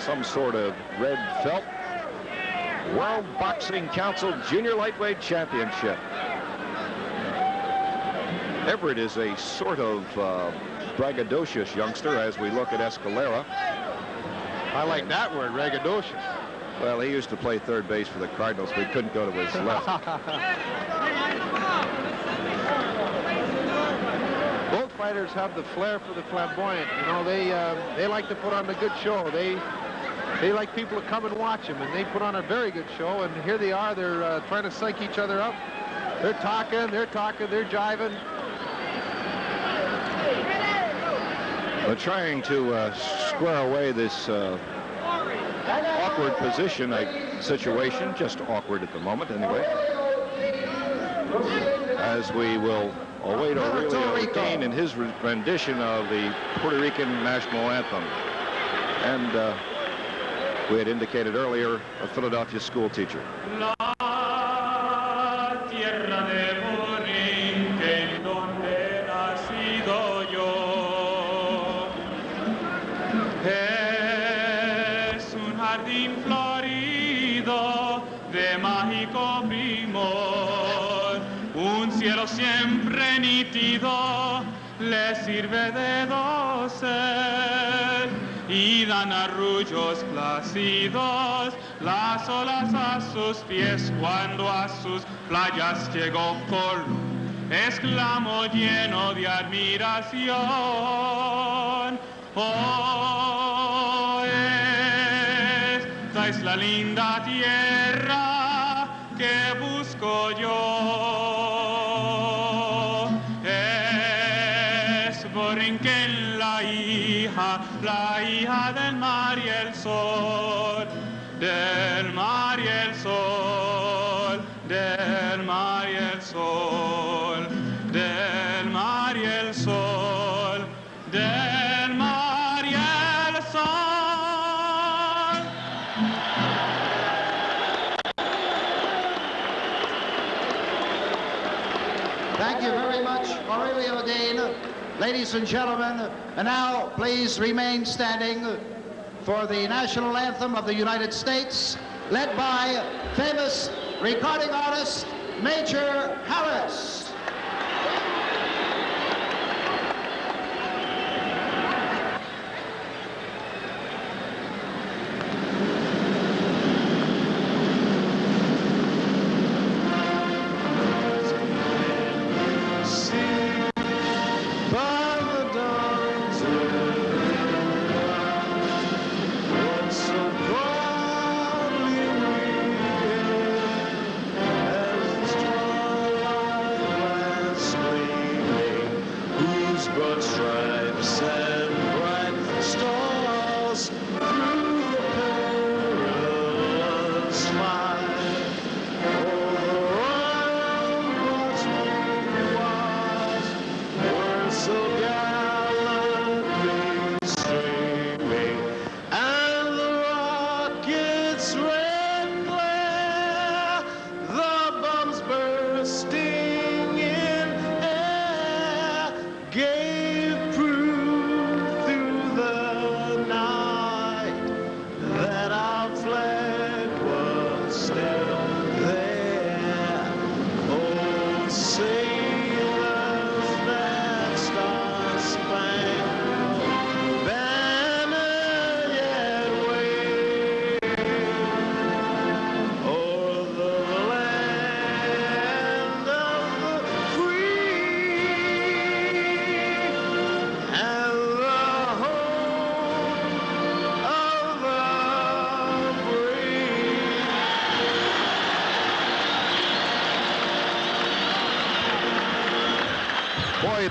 some sort of red felt. World Boxing Council Junior Lightweight Championship. Everett is a sort of braggadocious youngster as we look at Escalera. I like that word, braggadocious. Well, he used to play third base for the Cardinals, but he couldn't go to his left. Both fighters have the flair for the flamboyant. You know, they like to put on a good show. They like people to come and watch them, and they put on a very good show. And here they are. They're trying to psych each other up. They're talking, they're jiving. But trying to square away this awkward position, situation, just awkward at the moment anyway, as we will await Aurelio Dean in his rendition of the Puerto Rican national anthem. And we had indicated earlier, a Philadelphia school teacher. Siempre nítido le sirve de dosel y dan arrullos plácidos las olas a sus pies cuando a sus playas llegó Colón, exclamó lleno de admiración. Oh, esta es la linda tierra que busco yo. La hija del mar y el sol, del mar y el sol, del mar y el sol, del mar y el sol, del mar y el sol. Thank you very much, Aurelio Dean. Ladies and gentlemen, and now please remain standing for the national anthem of the United States, led by famous recording artist Major Harris.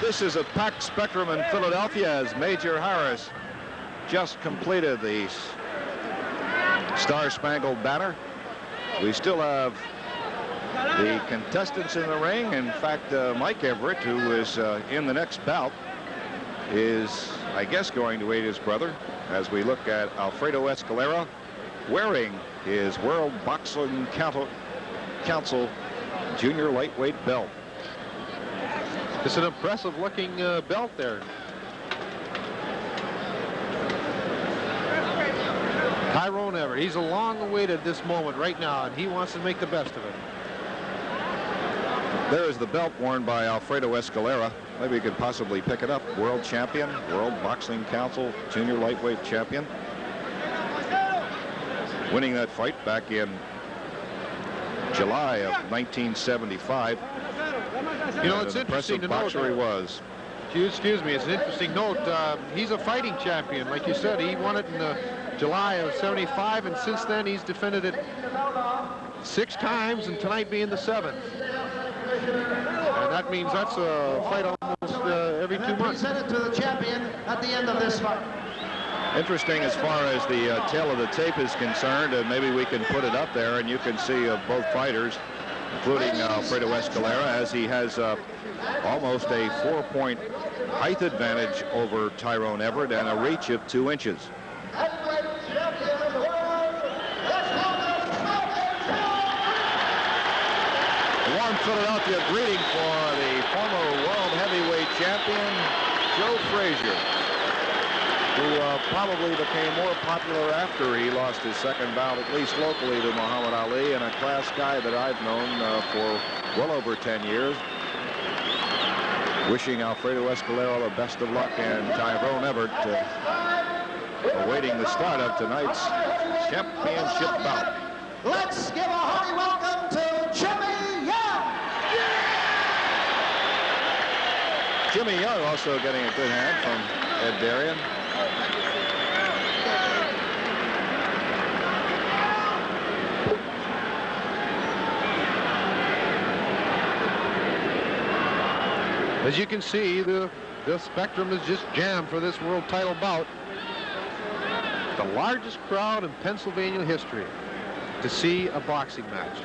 This is a packed spectrum in Philadelphia as Major Harris just completed the Star-Spangled Banner. We still have the contestants in the ring. In fact, Mike Everett, who is in the next bout, is, I guess, going to aid his brother as we look at Alfredo Escalera wearing his World Boxing Council Junior Lightweight belt. It's an impressive looking belt there. Tyrone Everett, he's long awaited this moment right now, and he wants to make the best of it. There is the belt worn by Alfredo Escalera. Maybe he could possibly pick it up. World champion, World Boxing Council junior lightweight champion. Winning that fight back in July of 1975. You know, it's interesting to note. Boxer he was. Excuse me, it's an interesting note. He's a fighting champion. Like you said, he won it in July of 75, and since then he's defended it 6 times, and tonight being the 7th. And that means that's a fight almost every 2 months. Presented to the champion at the end of this fight. Interesting as far as the tail of the tape is concerned, and maybe we can put it up there and you can see both fighters, including Alfredo Escalera, as he has almost a 4-point height advantage over Tyrone Everett and a reach of 2 inches. Warm Philadelphia greeting for the former world heavyweight champion, Joe Frazier, who probably became more popular after he lost his second bout, at least locally, to Muhammad Ali, and a class guy that I've known for well over 10 years. Wishing Alfredo Escalera the best of luck, and Tyrone Everett awaiting the start of tonight's championship bout. Let's give a hearty welcome to Jimmy Young. Jimmy Young also getting a good hand from Ed Darien. As you can see, the spectrum is just jammed for this world title bout. The largest crowd in Pennsylvania history to see a boxing match.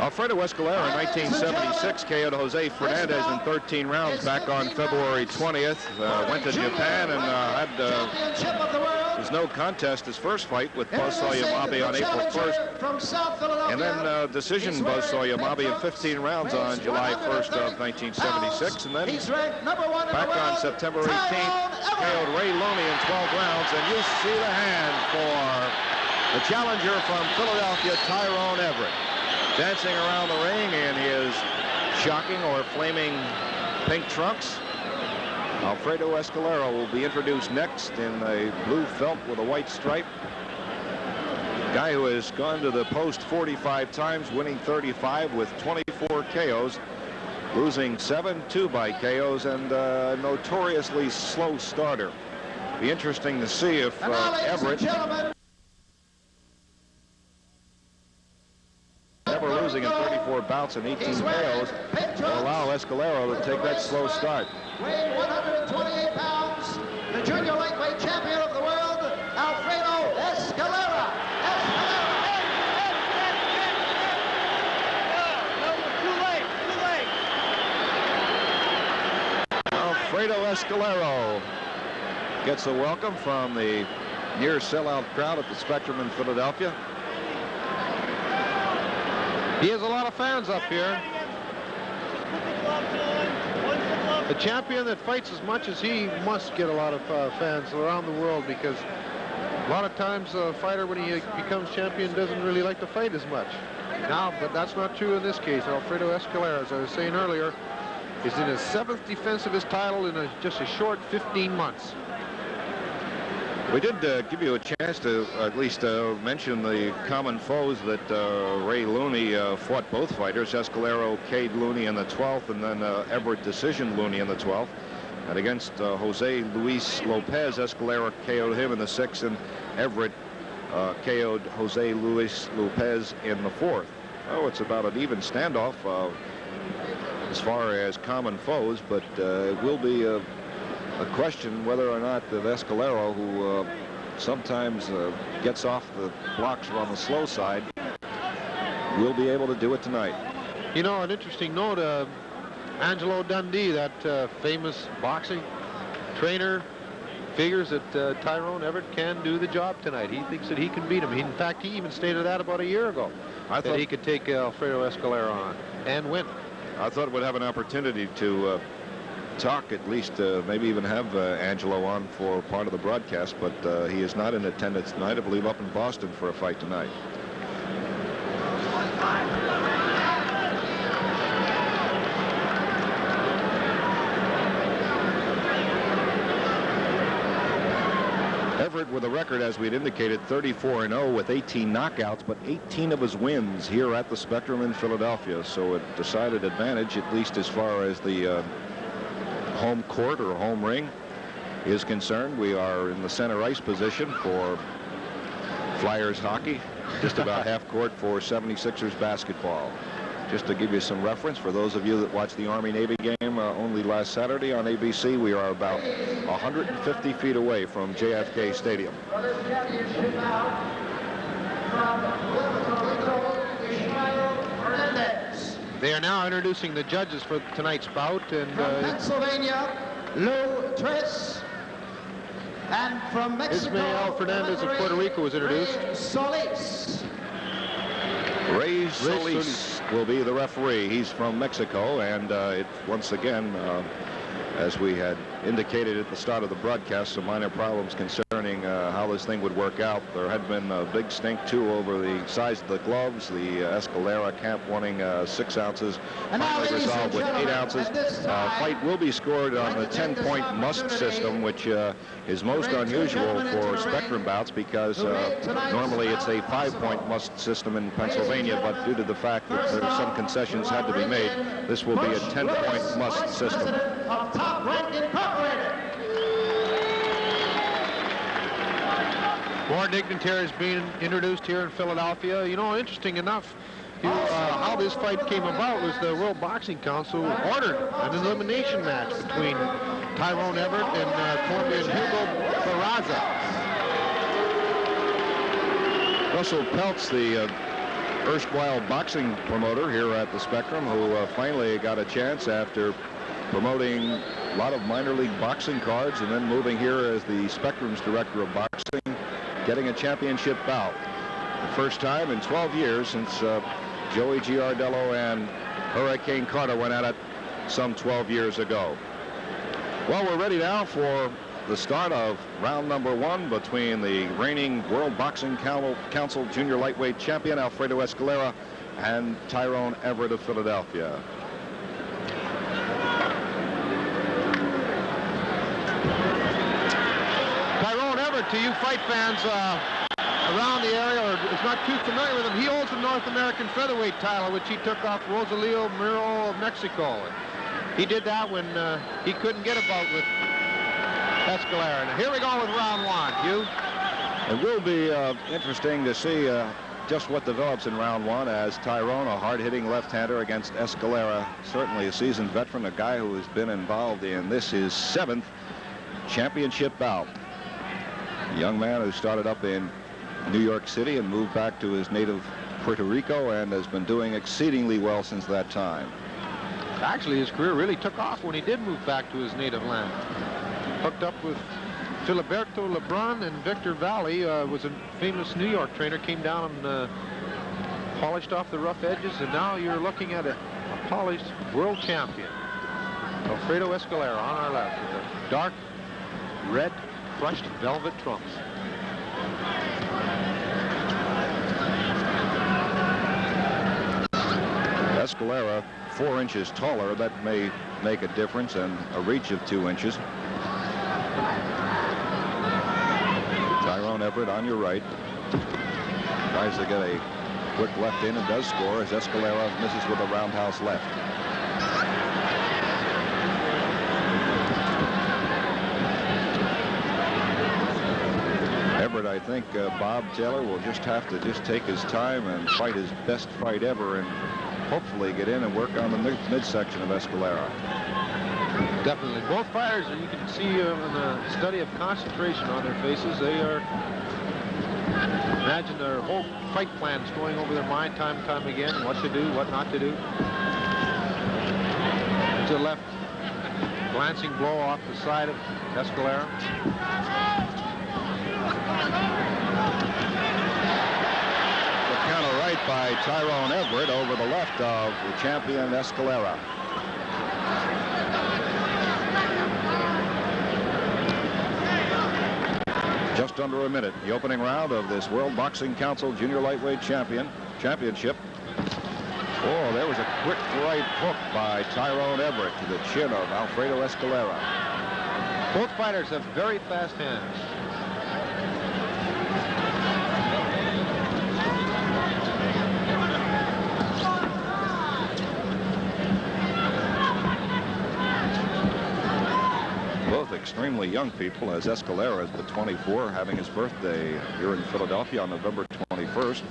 Alfredo Escalera in 1976 KO'd Jose Fernandez in 13 rounds back on February 20th. Went to Japan and had his no contest his first fight with Buzzsaw Yamabe on April 1st. And then decision Buzzsaw Yamabe in 15 rounds on July 1st of 1976. And then back on September 18th, KO'd Ray Looney in 12 rounds. And you see the hand for the challenger from Philadelphia, Tyrone Everett. Dancing around the ring in his shocking or flaming pink trunks. Alfredo Escalera will be introduced next in a blue felt with a white stripe. Guy who has gone to the post 45 times, winning 35 with 24 KOs, losing 7-2 by KOs, and a notoriously slow starter. Be interesting to see if Everett, never losing in 34 bouts and 18 KOs, will allow Escalera to take that slow start. Weighing 128 pounds, the junior lightweight champion of the world, Alfredo Escalera. Alfredo Escalera gets a welcome from the near sellout crowd at the Spectrum in Philadelphia. He has a lot of fans up here. A champion that fights as much as he must get a lot of fans around the world, because a lot of times a fighter, when he becomes champion, doesn't really like to fight as much. Now, but that's not true in this case. Alfredo Escalera, as I was saying earlier, is in his 7th defense of his title in just a short 15 months. We did give you a chance to at least mention the common foes that Ray Looney fought both fighters. Escalera K'd Looney in the 12th, and then Everett decision Looney in the 12th. And against Jose Luis Lopez, Escalera KO'd him in the 6th, and Everett KO'd Jose Luis Lopez in the 4th. Oh, it's about an even standoff as far as common foes, but it will be a question whether or not the Escalera, who sometimes gets off the blocks on the slow side, will be able to do it tonight. You know, an interesting note, Angelo Dundee, that famous boxing trainer, figures that Tyrone Everett can do the job tonight. He thinks that he can beat him. In fact, he even stated that about a year ago, that he could take Alfredo Escalera on and win. I thought we'd have an opportunity to talk, at least maybe even have Angelo on for part of the broadcast, but he is not in attendance tonight. I believe up in Boston for a fight tonight. Everett with a record, as we'd indicated, 34-0 with 18 knockouts, but 18 of his wins here at the Spectrum in Philadelphia. So a decided advantage, at least as far as the home court or home ring is concerned. We are in the center ice position for Flyers hockey, just about half court for 76ers basketball. Just to give you some reference, for those of you that watched the Army-Navy game only last Saturday on ABC, we are about 150 feet away from JFK Stadium. They are now introducing the judges for tonight's bout. And from Pennsylvania, Lou Tres. And from Mexico, Ismael Fernandez of Puerto Rico was introduced. Solis. Ray Solis will be the referee. He's from Mexico, and once again, as we had indicated at the start of the broadcast, some minor problems concerning how this thing would work out. There had been a big stink, too, over the size of the gloves. The Escalera camp wanting 6 ounces, finally resolved with 8 ounces. Fight will be scored on the 10-point must system, which is most unusual for Spectrum bouts, because normally it's a 5-point must system in Pennsylvania, but due to the fact that there some concessions had to be made, this will be a 10-point must system. More dignitaries being introduced here in Philadelphia. You know, interesting enough, how this fight came about was the World Boxing Council ordered an elimination match between Tyrone Everett and Colombian Hugo Barraza. Russell Peltz, the erstwhile boxing promoter here at the Spectrum, who finally got a chance after promoting a lot of minor league boxing cards and then moving here as the Spectrum's director of boxing, getting a championship bout. The first time in 12 years since Joey Giardello and Hurricane Carter went at it some 12 years ago. Well, we're ready now for the start of round number 1 between the reigning World Boxing Council Junior Lightweight Champion Alfredo Escalera and Tyrone Everett of Philadelphia. To you fight fans around the area, or is not too familiar with him, he holds the North American featherweight title, which he took off Rosalio Miro of Mexico. He did that when he couldn't get a bout with Escalera. And here we go with round 1. Hugh? It will be interesting to see just what develops in round 1, as Tyrone, a hard-hitting left-hander, against Escalera, certainly a seasoned veteran, a guy who has been involved in this, his 7th championship bout. A young man who started up in New York City and moved back to his native Puerto Rico and has been doing exceedingly well since that time. Actually, his career really took off when he did move back to his native land. Hooked up with Filiberto Lebrun, and Victor Valley was a famous New York trainer, came down and polished off the rough edges, and now you're looking at a polished world champion. Alfredo Escalera on our left with a dark red crushed velvet trunks. Escalera 4 inches taller. That may make a difference, and a reach of 2 inches. Tyrone Everett on your right. Tries to get a quick left in and does score, as Escalera misses with a roundhouse left. Everett, I think Bob Taylor will just have to take his time and fight his best fight ever, and hopefully get in and work on the midsection of Escalera. Definitely. Both fighters, you can see in the study of concentration on their faces. They are, imagine their whole fight plans going over their mind time and time again, what to do, what not to do. To the left, glancing blow off the side of Escalera. The counter right by Tyrone Everett over the left of the champion Escalera. just under a minute. The opening round of this World Boxing Council Junior Lightweight Championship. Oh, there was a quick right hook by Tyrone Everett to the chin of Alfredo Escalera. Both fighters have very fast hands. Both extremely young people, as Escalera is but 24, having his birthday here in Philadelphia on November 21st,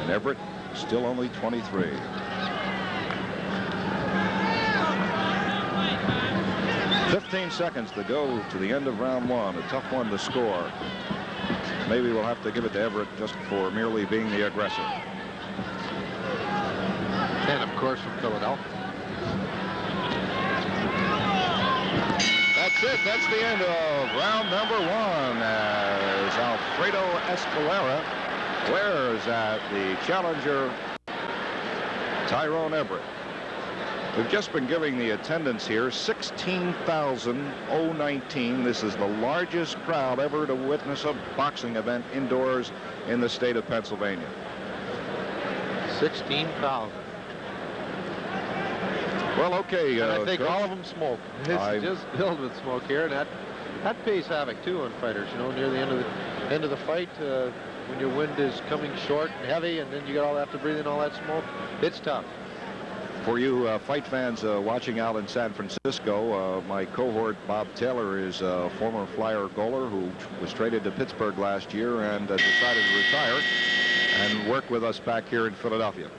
and Everett still only 23. "15 seconds to go to the end of round one. A tough one to score. Maybe we'll have to give it to Everett just for merely being the aggressor." And of course from Philadelphia. That's it. That's the end of round number one, as Alfredo Escalera wears at the challenger Tyrone Everett. We've just been giving the attendance here 16,019. This is the largest crowd ever to witness a boxing event indoors in the state of Pennsylvania. 16,000. Well, okay. And I think Coach, all of them smoke. It's just filled with smoke here, and that pays havoc too on fighters. You know, near the end of the fight, when your wind is coming short and heavy, and then you got all have to breathe in all that smoke. It's tough. For you fight fans watching out in San Francisco, my cohort Bob Taylor is a former Flyer goaler who was traded to Pittsburgh last year and decided to retire and work with us back here in Philadelphia.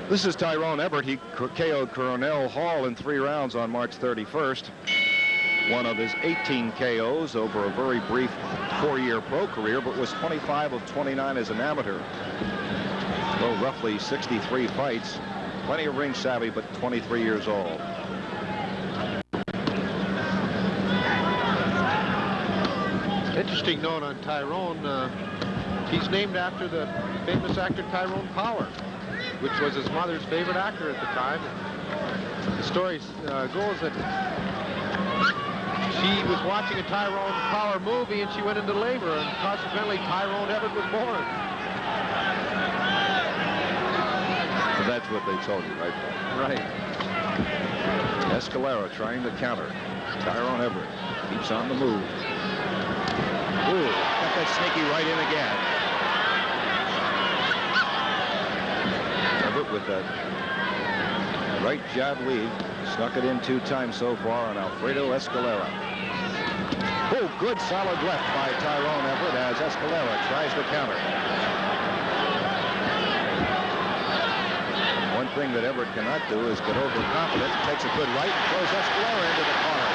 This is Tyrone Everett. He KO'd Cornell Hall in 3 rounds on March 31st. One of his 18 KOs over a very brief 4-year pro career, but was 25 of 29 as an amateur. Well, roughly 63 fights. Plenty of ring savvy, but 23 years old. Interesting note on Tyrone. He's named after the famous actor Tyrone Power, which was his mother's favorite actor at the time. The story goes that she was watching a Tyrone Power movie and she went into labor, and consequently Tyrone Everett was born. So that's what they told you, right? Right. Escalera trying to counter. Tyrone Everett keeps on the move. Ooh, got that sneaky right in again. Everett with that right jab lead. Snuck it in 2 times so far on Alfredo Escalera. Oh, good solid left by Tyrone Everett as Escalera tries to counter. One thing that Everett cannot do is get overconfident. Takes a good right and throws Escalera into the corner.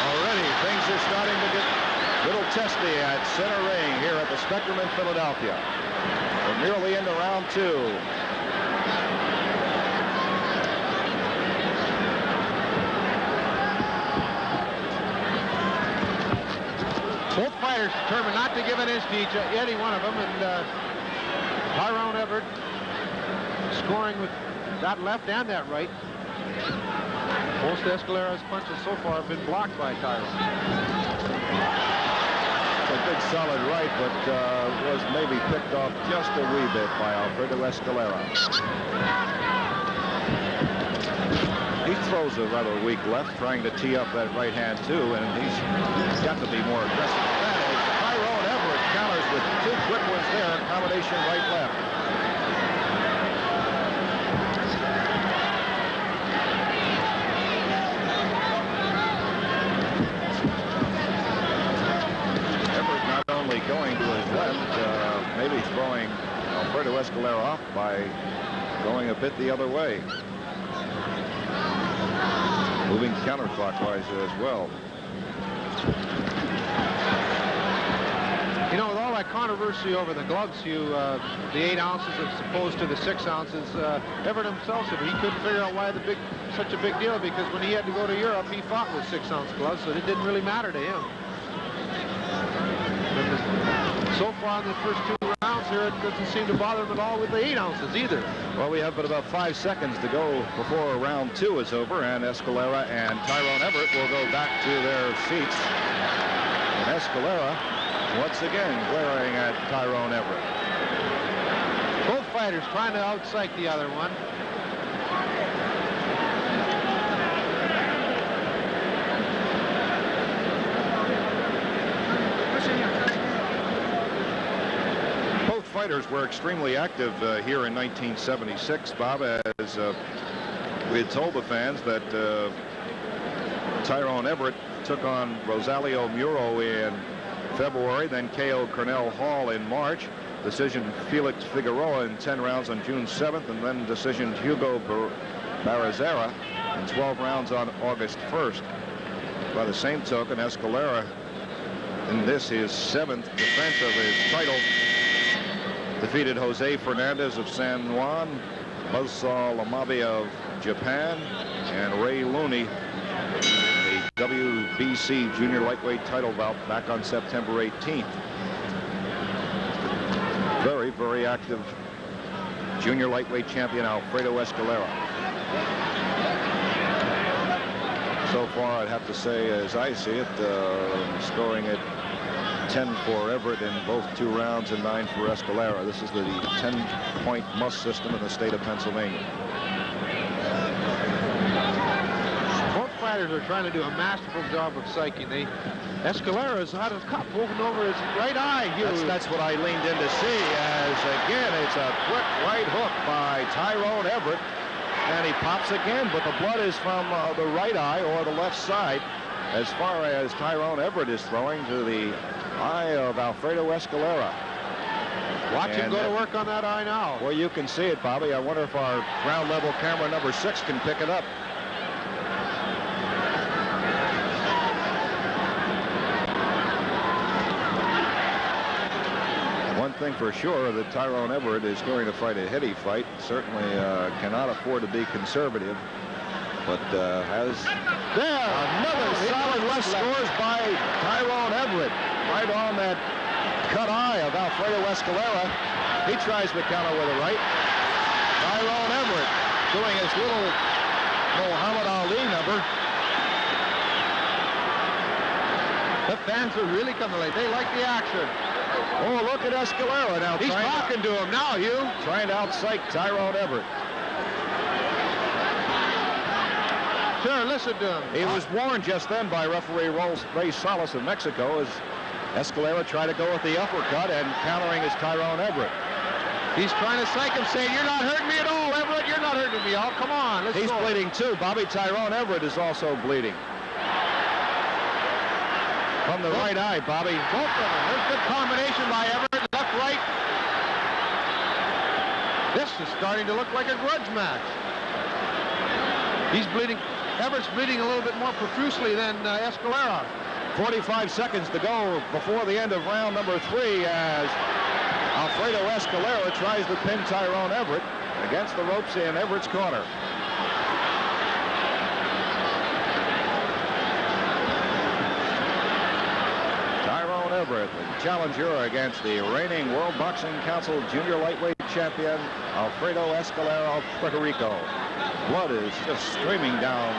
Already things are starting to get a little testy at center ring here at the Spectrum in Philadelphia. We're nearly into round 2. Both fighters determined not to give an inch to any one of them, and Tyrone Everett scoring with that left and that right. Most of Escalera's punches so far have been blocked by Tyrone. A big solid right, but was maybe picked off just a wee bit by Alfredo Escalera. He throws a rather weak left, trying to tee up that right hand too, and he's got to be more aggressive. That is Tyrone Everett counters with 2 quick ones there in combination right-left. Everett not only going to his left, maybe throwing Alfredo Escalera off by going a bit the other way. Moving counterclockwise as well. You know, with all that controversy over the gloves, the 8 ounces as opposed to the 6 ounces, Everett himself said he couldn't figure out why such a big deal, because when he had to go to Europe, he fought with 6-ounce gloves, so it didn't really matter to him. So far in the first 2 rounds here, it doesn't seem to bother him at all with the 8 ounces either. Well, we have but about 5 seconds to go before round 2 is over, and Escalera and Tyrone Everett will go back to their seats. Escalera once again glaring at Tyrone Everett. Both fighters trying to out-psych the other one. Both fighters were extremely active here in 1976, Bob, as we had told the fans that Tyrone Everett took on Rosalio Muro in February, then KO Cornell Hall in March, decision Felix Figueroa in 10 rounds on June 7th, and then decision Hugo Barazera in 12 rounds on August 1st. By the same token, Escalera, in this his 7th defense of his title, defeated Jose Fernandez of San Juan, Buzzsaw Lamabi of Japan, and Ray Looney, the WBC junior lightweight title bout back on September 18th. Very, very active junior lightweight champion Alfredo Escalera. So far, I'd have to say, as I see it, scoring at 10 for Everett in both 2 rounds and 9 for Escalera. This is the 10-point must system in the state of Pennsylvania. Both fighters are trying to do a masterful job of psyching. Escalera is out of cup, moving over his right eye. That's what I leaned in to see, as again, it's a quick right hook by Tyrone Everett, and he pops again, but the blood is from the right eye or the left side, as far as Tyrone Everett is throwing to the eye of Alfredo Escalera. Watch him go to work on that eye now. Well, you can see it, Bobby. I wonder if our ground level camera number 6 can pick it up. One thing for sure, that Tyrone Everett is going to fight a heady fight. Certainly cannot afford to be conservative, but has another solid left scores by Tyrone Everett, right on that cut eye of Alfredo Escalera. He tries to counter with a right. Tyrone Everett doing his little Muhammad Ali number. The fans are really coming late. They like the action. Oh, look at Escalera now. He's talking to him now, Hugh. Trying to out-psych Tyrone Everett. Sure, listen to him. He was warned just then by referee Ray Salas of Mexico as Escalera tried to go with the uppercut, and countering is Tyrone Everett. He's trying to psych him, saying, "You're not hurting me at all, Everett. You're not hurting me. Oh, come on, let's go." He's bleeding too. Bobby, Tyrone Everett is also bleeding. From the right eye, Bobby. Both of them. There's a good combination by Everett. Left, right. This is starting to look like a grudge match. He's bleeding. Everett's bleeding a little bit more profusely than Escalera. 45 seconds to go before the end of round number 3 as Alfredo Escalera tries to pin Tyrone Everett against the ropes in Everett's corner. Tyrone Everett, the challenger against the reigning World Boxing Council junior lightweight champion Alfredo Escalera of Puerto Rico. Blood is just streaming down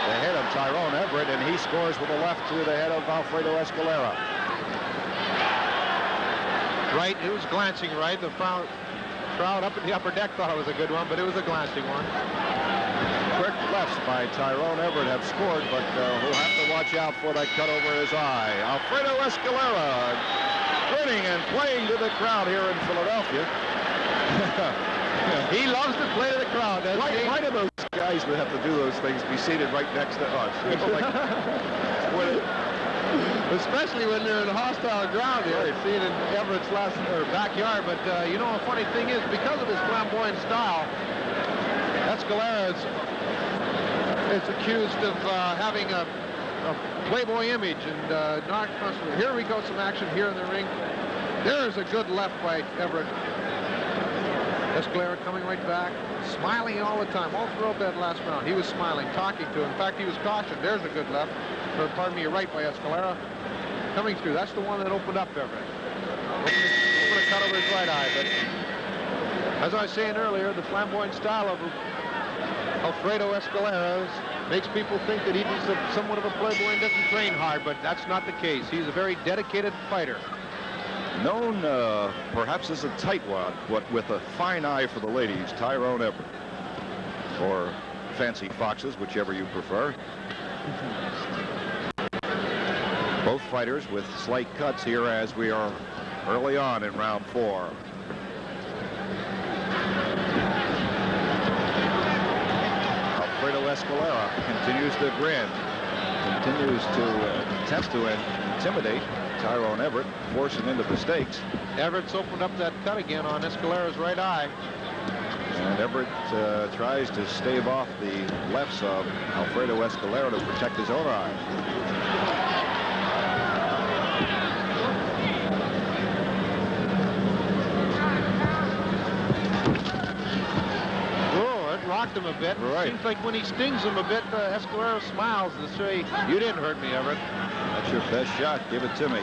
the head of Tyrone Everett, and he scores with a left to the head of Alfredo Escalera. Right, it was glancing right. The crowd up in the upper deck thought it was a good one, but it was a glancing one. Quick lefts by Tyrone Everett have scored, but we'll have to watch out for that cut over his eye. Alfredo Escalera grinning and playing to the crowd here in Philadelphia. He loves to play to the crowd, doesn't he? Why do those guys that have to do those things be seated right next to us? You know, like, especially when they're in a hostile ground here. Right. See it in Everett's backyard. But you know, a funny thing is, because of his flamboyant style, Escalera is accused of having a playboy image and not constantly. Here we go, some action here in the ring. There's a good left by Everett. Escalera coming right back, smiling all the time, all throughout that last round. He was smiling, talking to him. In fact, he was cautioned. There's a good left, or pardon me, a right by Escalera. Coming through. That's the one that opened up Everett. Opened a cut over his right eye. But as I was saying earlier, the flamboyant style of Alfredo Escalera makes people think that he's somewhat of a playboy and doesn't train hard, but that's not the case. He's a very dedicated fighter. Known perhaps as a tightwad, but with a fine eye for the ladies, Tyrone Everett. Or fancy foxes, whichever you prefer. Both fighters with slight cuts here as we are early on in round 4. Alfredo Escalera continues to grin, continues to attempt to intimidate Tyrone Everett, force him into mistakes. Everett's opened up that cut again on Escalera's right eye. And Everett tries to stave off the lefts of Alfredo Escalera to protect his own eye. Oh, it rocked him a bit. Right. Seems like when he stings him a bit, Escalera smiles to say, "You didn't hurt me, Everett." That's your best shot. Give it to me.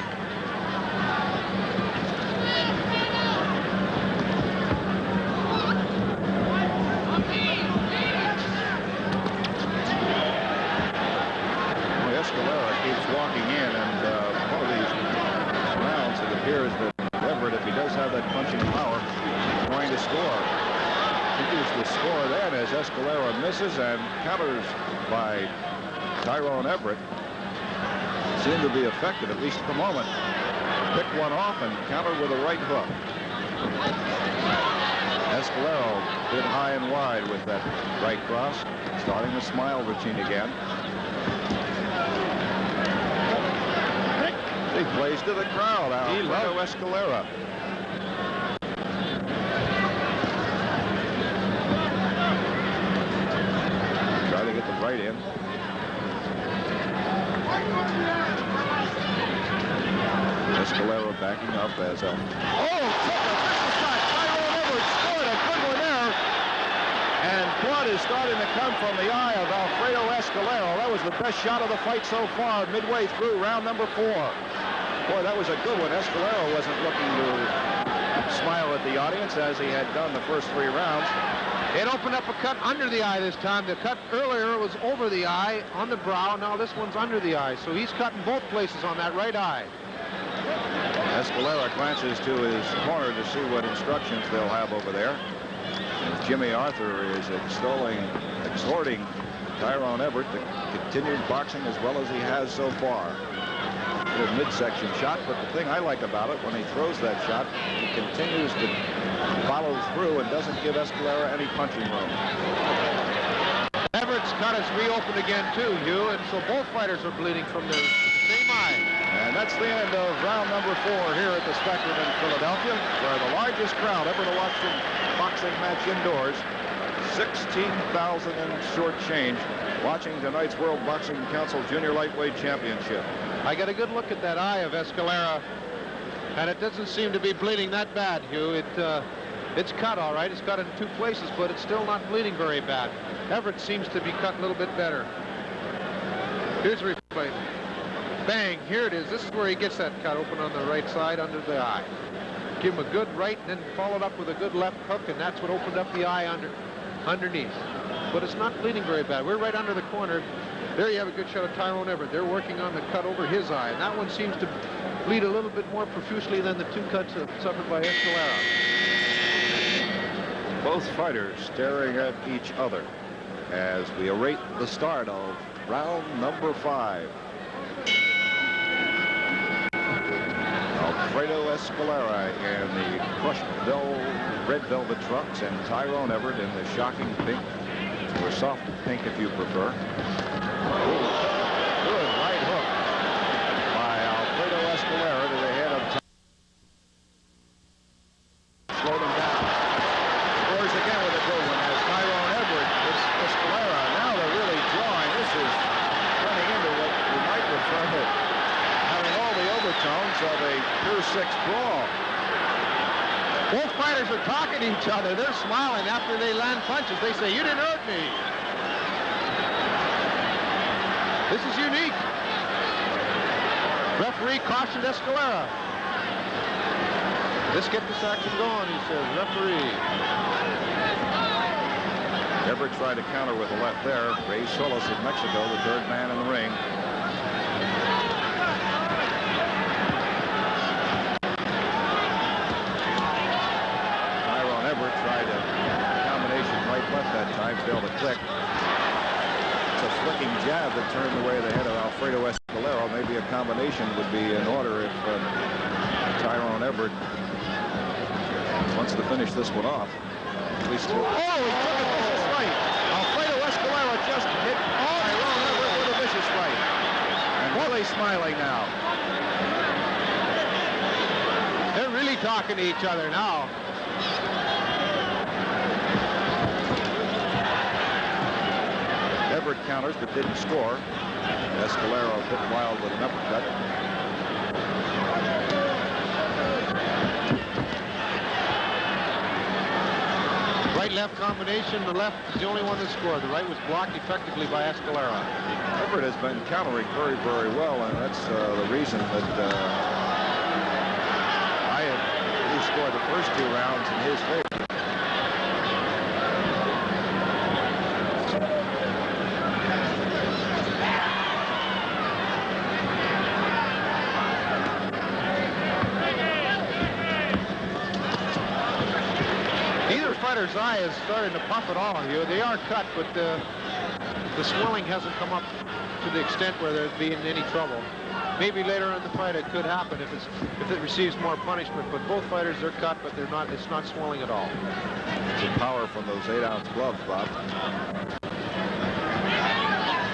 Escalera keeps walking in, and one of these rounds, it appears that Everett, if he does have that punching power, is going to score. Continues to score then as Escalera misses, and counters by Tyrone Everett seem to be effective, at least at the moment. Pick one off and counter with a right hook. Escalera bit high and wide with that right cross, starting the smile routine again. He plays to the crowd, Alfredo Escalera. Try to get the right in. Escalera backing up as a... Oh, took a vicious shot. Tyrone Everett scored a good one there. And blood is starting to come from the eye of Alfredo Escalera. That was the best shot of the fight so far, midway through round number 4. Boy, that was a good one. Escalera wasn't looking to smile at the audience as he had done the first 3 rounds. It opened up a cut under the eye this time. The cut earlier was over the eye on the brow. Now this one's under the eye. So he's cutting both places on that right eye. Escalera glances to his corner to see what instructions they'll have over there. And Jimmy Arthur is exhorting Tyrone Everett to continue boxing as well as he has so far. Good midsection shot, but the thing I like about it, when he throws that shot, he continues to follow through and doesn't give Escalera any punching room. Everett's cut is reopened again too, Hugh, and so both fighters are bleeding from the same eye. And that's the end of round number 4 here at the Spectrum in Philadelphia, where the largest crowd ever to watch a boxing match indoors, 16,000 and short change, watching tonight's World Boxing Council Junior Lightweight Championship. I got a good look at that eye of Escalera, and it doesn't seem to be bleeding that bad, Hugh. It's cut all right. It's cut in 2 places, but it's still not bleeding very bad. Everett seems to be cut a little bit better. Here's the replay. Bang, here it is. This is where he gets that cut open on the right side under the eye. Give him a good right and then followed up with a good left hook, and that's what opened up the eye underneath. But it's not bleeding very bad. We're right under the corner. There you have a good shot of Tyrone Everett. They're working on the cut over his eye, and that one seems to bleed a little bit more profusely than the 2 cuts suffered by Escalera. Both fighters staring at each other as we await the start of round number 5. Alfredo Escalera in the crushed red velvet trunks, and Tyrone Everett in the shocking pink, or soft pink if you prefer. Good right hook by Alfredo Escalera to the head of slowed him down. Scores again with a good one as Tyrone Everett hits Escalera. Now they're really drawing. This is turning into what you might refer to having all the overtones of a pure 6 brawl. Both fighters are talking to each other. They're smiling after they land punches. They say, "You didn't hurt me." This is unique. Referee cautioned Escalera. Let's get this action going, he says. Referee. Everett tried to counter with the left there. Ray Solis of Mexico, the third man in the ring. Tyrone Everett tried a combination right-left that time, failed to click. It's a flicking jab that turned away the head of Alfredo Escalera. Maybe a combination would be in order if Tyrone Everett wants to finish this one off. At least. Oh, he took a vicious right. Alfredo Escalera just hit Tyrone Everett with a vicious right. And really smiling now. They're really talking to each other now. Everett counters but didn't score. Escalera a bit wild with an uppercut. Right-left combination. The left is the only one that scored. The right was blocked effectively by Escalera. Everett has been countering very, very well, and that's the reason that he scored the first 2 rounds in his favor. Fighter's eye is starting to puff at all here. They are cut, but the swelling hasn't come up to the extent where there'd be in any trouble. Maybe later in the fight it could happen if it receives more punishment. But both fighters are cut, but they're not. It's not swelling at all. Some power from those 8-ounce gloves, Bob.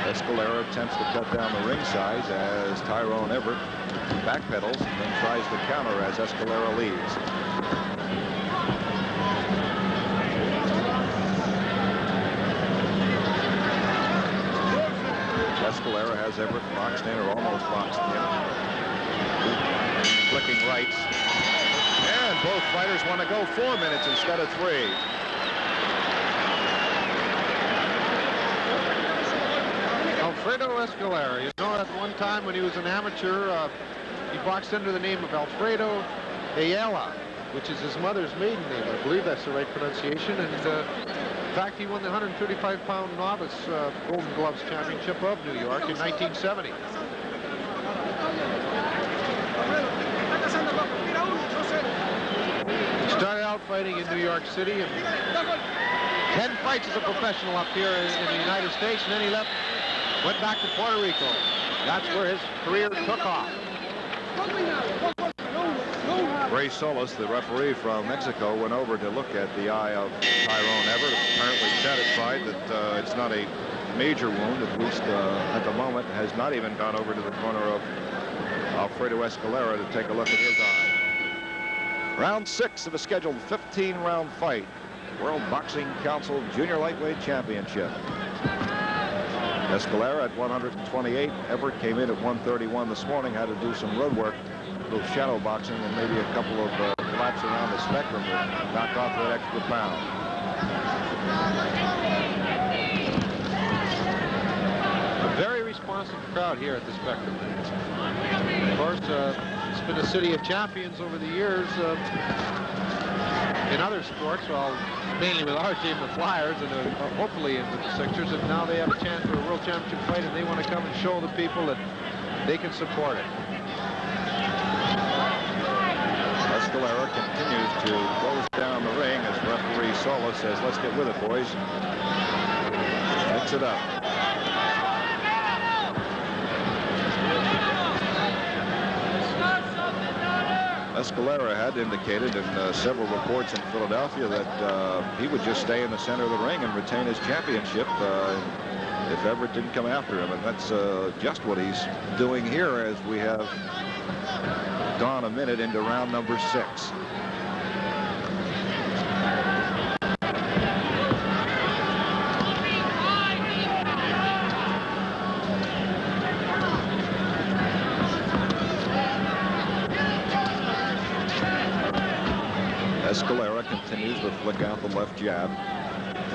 Escalera attempts to cut down the ring size as Tyrone Everett backpedals and then tries to counter as Escalera leads. Escalera has Everett boxed in, or almost boxed in. Flicking rights. And both fighters want to go 4 minutes instead of 3. Alfredo Escalera, you know, at one time when he was an amateur, he boxed under the name of Alfredo Ayala, which is his mother's maiden name. I believe that's the right pronunciation. And in fact, he won the 135-pound novice Golden Gloves Championship of New York in 1970. He started out fighting in New York City and 10 fights as a professional up here in the United States, and then he went back to Puerto Rico. That's where his career took off. Ray Solis, the referee from Mexico, went over to look at the eye of Tyrone Everett, apparently satisfied that it's not a major wound, at least at the moment. Has not even gone over to the corner of Alfredo Escalera to take a look at his eye. Round 6 of a scheduled 15-round fight. World Boxing Council Junior Lightweight Championship. Escalera at 128. Everett came in at 131 this morning. Had to do some road work, a little shadow boxing, and maybe a couple of laps around the spectrum to knock off that extra pound. A very responsive crowd here at the Spectrum. Of course, it's been a city of champions over the years in other sports, well, mainly with our team, the Flyers, and hopefully in the Sixers, and now they have a chance for a World Championship fight, and they want to come and show the people that they can support it. Escalera continues to close down the ring as referee Solis says, let's get with it, boys. Mix it up. Escalera had indicated in several reports in Philadelphia that he would just stay in the center of the ring and retain his championship if Everett didn't come after him. And that's just what he's doing here as we have gone a minute into round number 6. Escalera continues to flick out the left jab.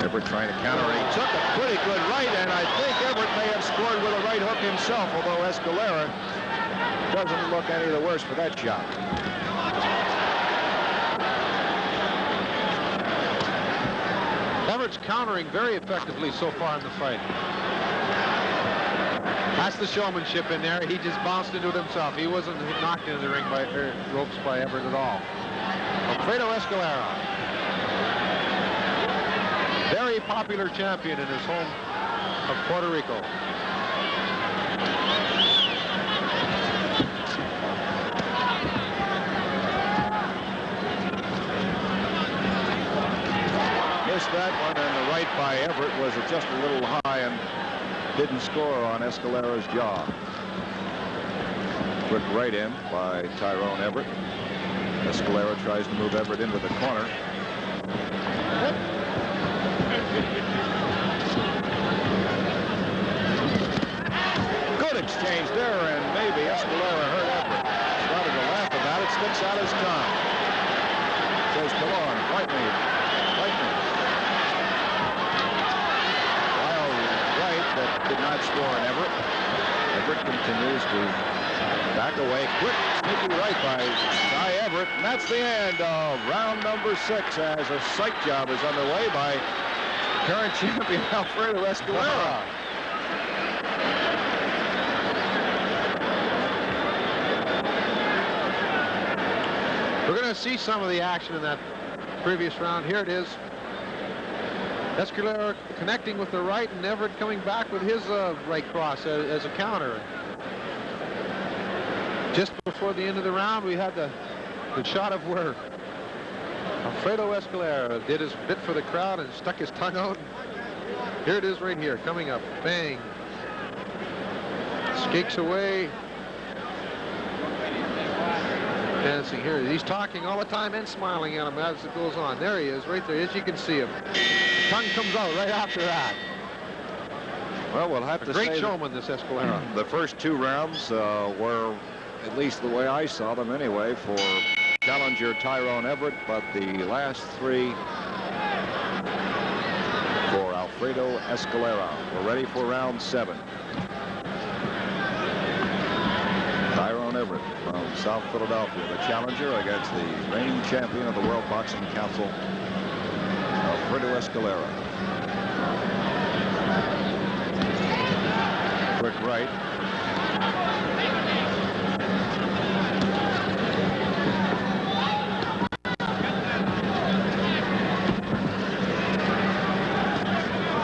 Everett trying to counter, and he took a pretty good right, and I think Everett may have scored with a right hook himself, although Escalera doesn't look any the worse for that shot. Everett Everett's countering very effectively so far in the fight. That's the showmanship in there. He just bounced into it himself. He wasn't knocked into the ring by ropes by Everett at all. Alfredo Escalera, very popular champion in his home of Puerto Rico. Missed that one, and the right by Everett was just a little high and didn't score on Escalera's jaw. Quick right in by Tyrone Everett. Escalera tries to move Everett into the corner. Good exchange there, and maybe Escalera hurt Everett. Started to laugh about it, sticks out his tongue. Says, come on, fight me, fight me. Wild right that did not score on Everett. Everett continues to back away. Quick, sneaky right by Ty Everett. And that's the end of round number 6 as a sight job is underway by current champion Alfredo Escalera. We're going to see some of the action in that previous round. Here it is. Escalera connecting with the right, and Everett coming back with his right cross as a counter. Just before the end of the round, we had the shot of where Alfredo Escalera did his bit for the crowd and stuck his tongue out. Here it is right here, coming up. Bang. Skakes away. Dancing here. He's talking all the time and smiling at him as it goes on. There he is, right there, as you can see him. Tongue comes out right after that. Well, we'll have to say great showman, this Escalera. The first 2 rounds were, at least the way I saw them anyway, for challenger Tyrone Everett, but the last 3 for Alfredo Escalera. We're ready for round 7. Tyrone Everett from South Philadelphia, the challenger against the reigning champion of the World Boxing Council, Alfredo Escalera. Quick right.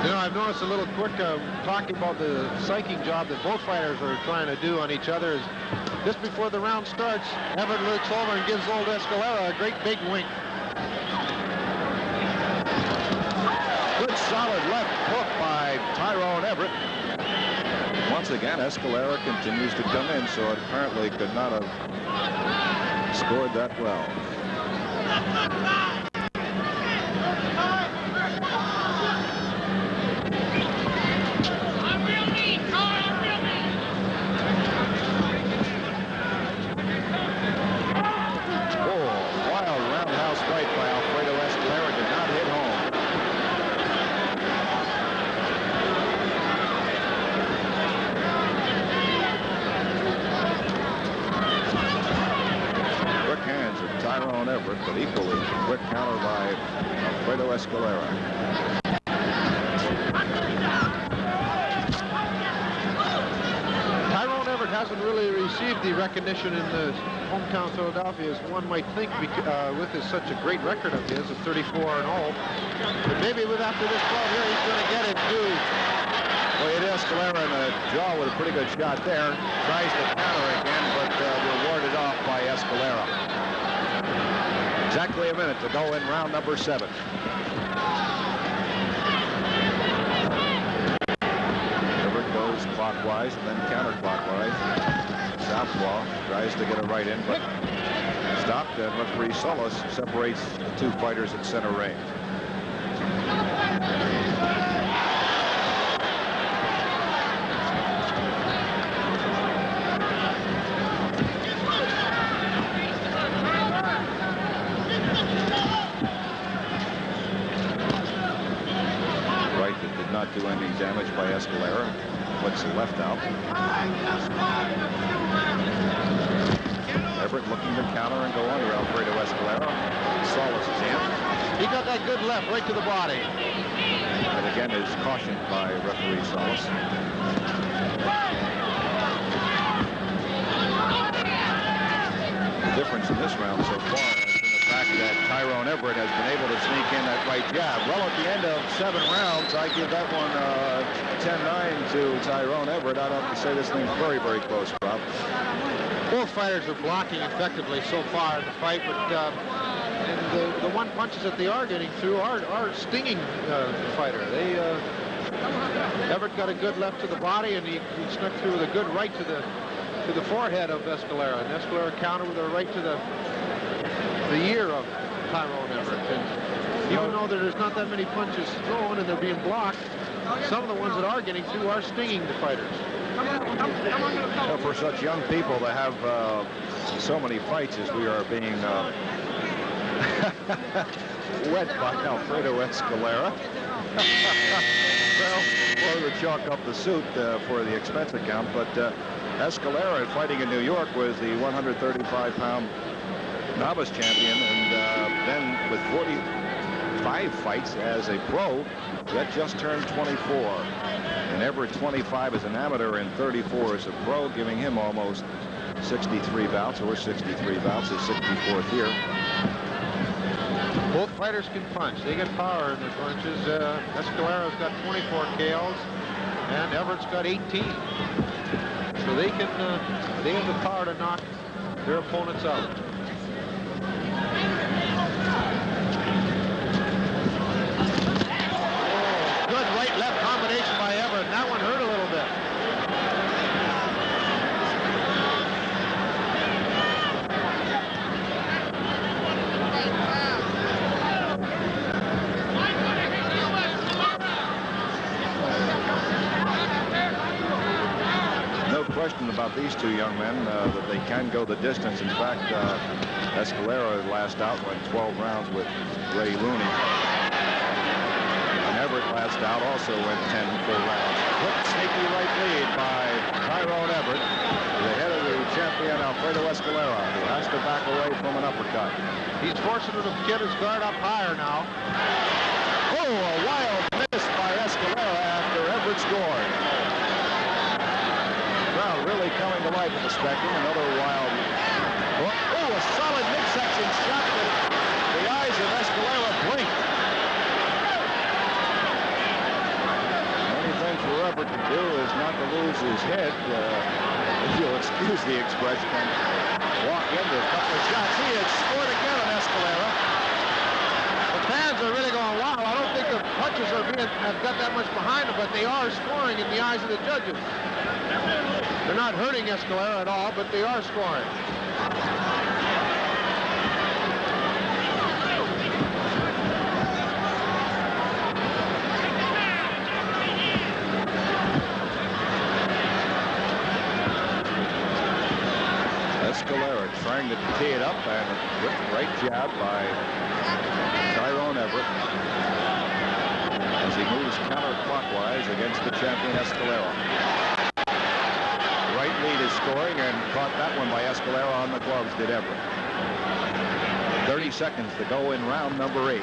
You know, I've noticed a little quick talking about the psyching job that both fighters are trying to do on each other. Just before the round starts, Everett looks over and gives old Escalera a great big wink. Good solid left hook by Tyrone Everett. Once again, Escalera continues to come in, so it apparently could not have scored that well. Tyrone Everett, but equally quick counter by Alfredo Escalera. Tyrone Everett hasn't really received the recognition in the hometown Philadelphia as one might think with such a great record of his of 34-0. But maybe after this 12 here, he's going to get it too. Well, it is Escalera in the jaw with a pretty good shot there. Tries to counter again, but rewarded off by Escalera. Exactly a minute to go in round number 7. Everett goes clockwise and then counterclockwise. Southpaw tries to get a right in, but stopped, and referee Solis separates the 2 fighters at center range. Not do any damage by Escalera. Flicks the left out. Everett looking to counter and go under Alfredo Escalera. Solis is in. He got that good left right to the body. And again is cautioned by referee Solis. The difference in this round so far has been the fact that Tyrone Everett has been able to sneak in that right jab. Well, at the end of 7 rounds, I give that one 10-9 to Tyrone Everett. I'd have to say this thing's very, very close, Bob. Both fighters are blocking effectively so far in the fight, but and the one punches that they are getting through are stinging the fighter. Everett got a good left to the body, and he snuck through with a good right to the forehead of Escalera. And Escalera countered with a right to the ear of Tyrone Everett. And even though there's not that many punches thrown and they're being blocked, some of the ones that are getting through are stinging the fighters. Well, for such young people to have so many fights as we are being wet by Alfredo Escalera. Well, to chalk up the suit for the expense account, but Escalera, fighting in New York, was the 135-pound novice champion, and then with 45 fights as a pro, that just turned 24. And Everett 25 as an amateur and 34 as a pro, giving him almost 63 bouts, or 63 bouts, his 64th year. Both fighters can punch. They get power in their punches. Escalera's got 24 KOs, and Everett's got 18. So they have the power to knock their opponents out. Oh, good right-left combination by Everett. And that one hurt a little bit. Question about these two young men, that they can go the distance. In fact, Escalera last out went 12 rounds with Ray Looney. And Everett last out also went 10 full rounds. Quick, sneaky right lead by Tyrone Everett to the head of the champion Alfredo Escalera, who has to back away from an uppercut. He's forcing him to get his guard up higher now. Oh, a wild miss by Escalera after Everett scored. Really coming to life in the spectrum. Another wild. Oh, a solid midsection shot that the eyes of Escalera blinked. The only thing for Everett to do is not to lose his head, if you'll excuse the expression, and walk into a couple of shots. He had scored again on Escalera. The fans are really going, wow. I don't think the punches have got that much behind them, but they are scoring in the eyes of the judges. They're not hurting Escalera at all, but they are scoring. Escalera trying to tee it up, and a quick right jab by Tyrone Everett as he moves counterclockwise against the champion Escalera. Right lead is scoring, and caught that one by Escalera on the gloves, did Everett. 30 seconds to go in round number 8.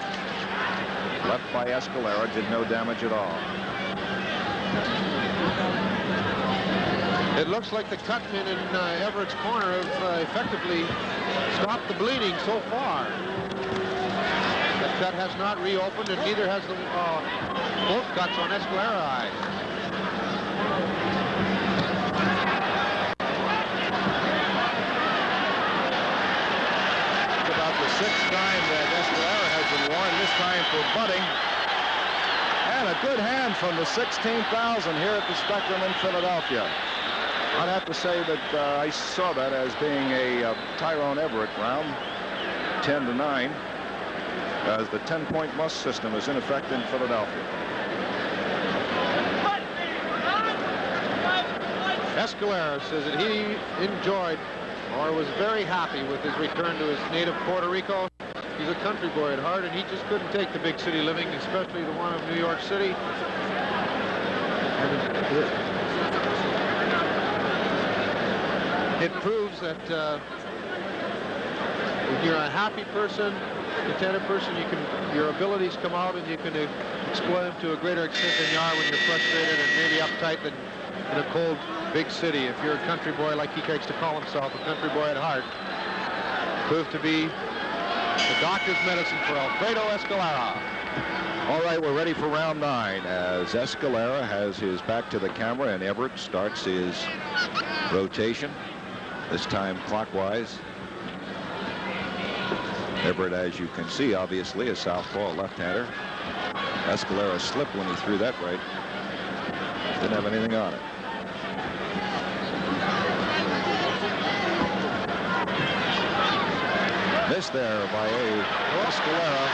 Left by Escalera, did no damage at all. It looks like the cutmen in Everett's corner have effectively stopped the bleeding so far. The cut has not reopened, and neither has the both cuts on Escalera eyes. Sixth time that Escalera has been warned, this time for butting. And a good hand from the 16,000 here at the Spectrum in Philadelphia. I'd have to say that I saw that as being a Tyrone Everett round, 10-9, as the 10-point must system is in effect in Philadelphia. Escalera says that he enjoyed or was very happy with his return to his native Puerto Rico. He's a country boy at heart, and he just couldn't take the big city living, especially the one of New York City. And it proves that you're a happy person, contented person, your abilities come out and you can exploit them to a greater extent than you are when you're frustrated and maybe uptight in a cold, big city. If you're a country boy, like he likes to call himself, a country boy at heart, proved to be the doctor's medicine for Alfredo Escalera. All right, we're ready for round 9 as Escalera has his back to the camera and Everett starts his rotation, this time clockwise. Everett, as you can see, obviously a southpaw, left-hander. Escalera slipped when he threw that right. Didn't have anything on it. Missed there by Escalera.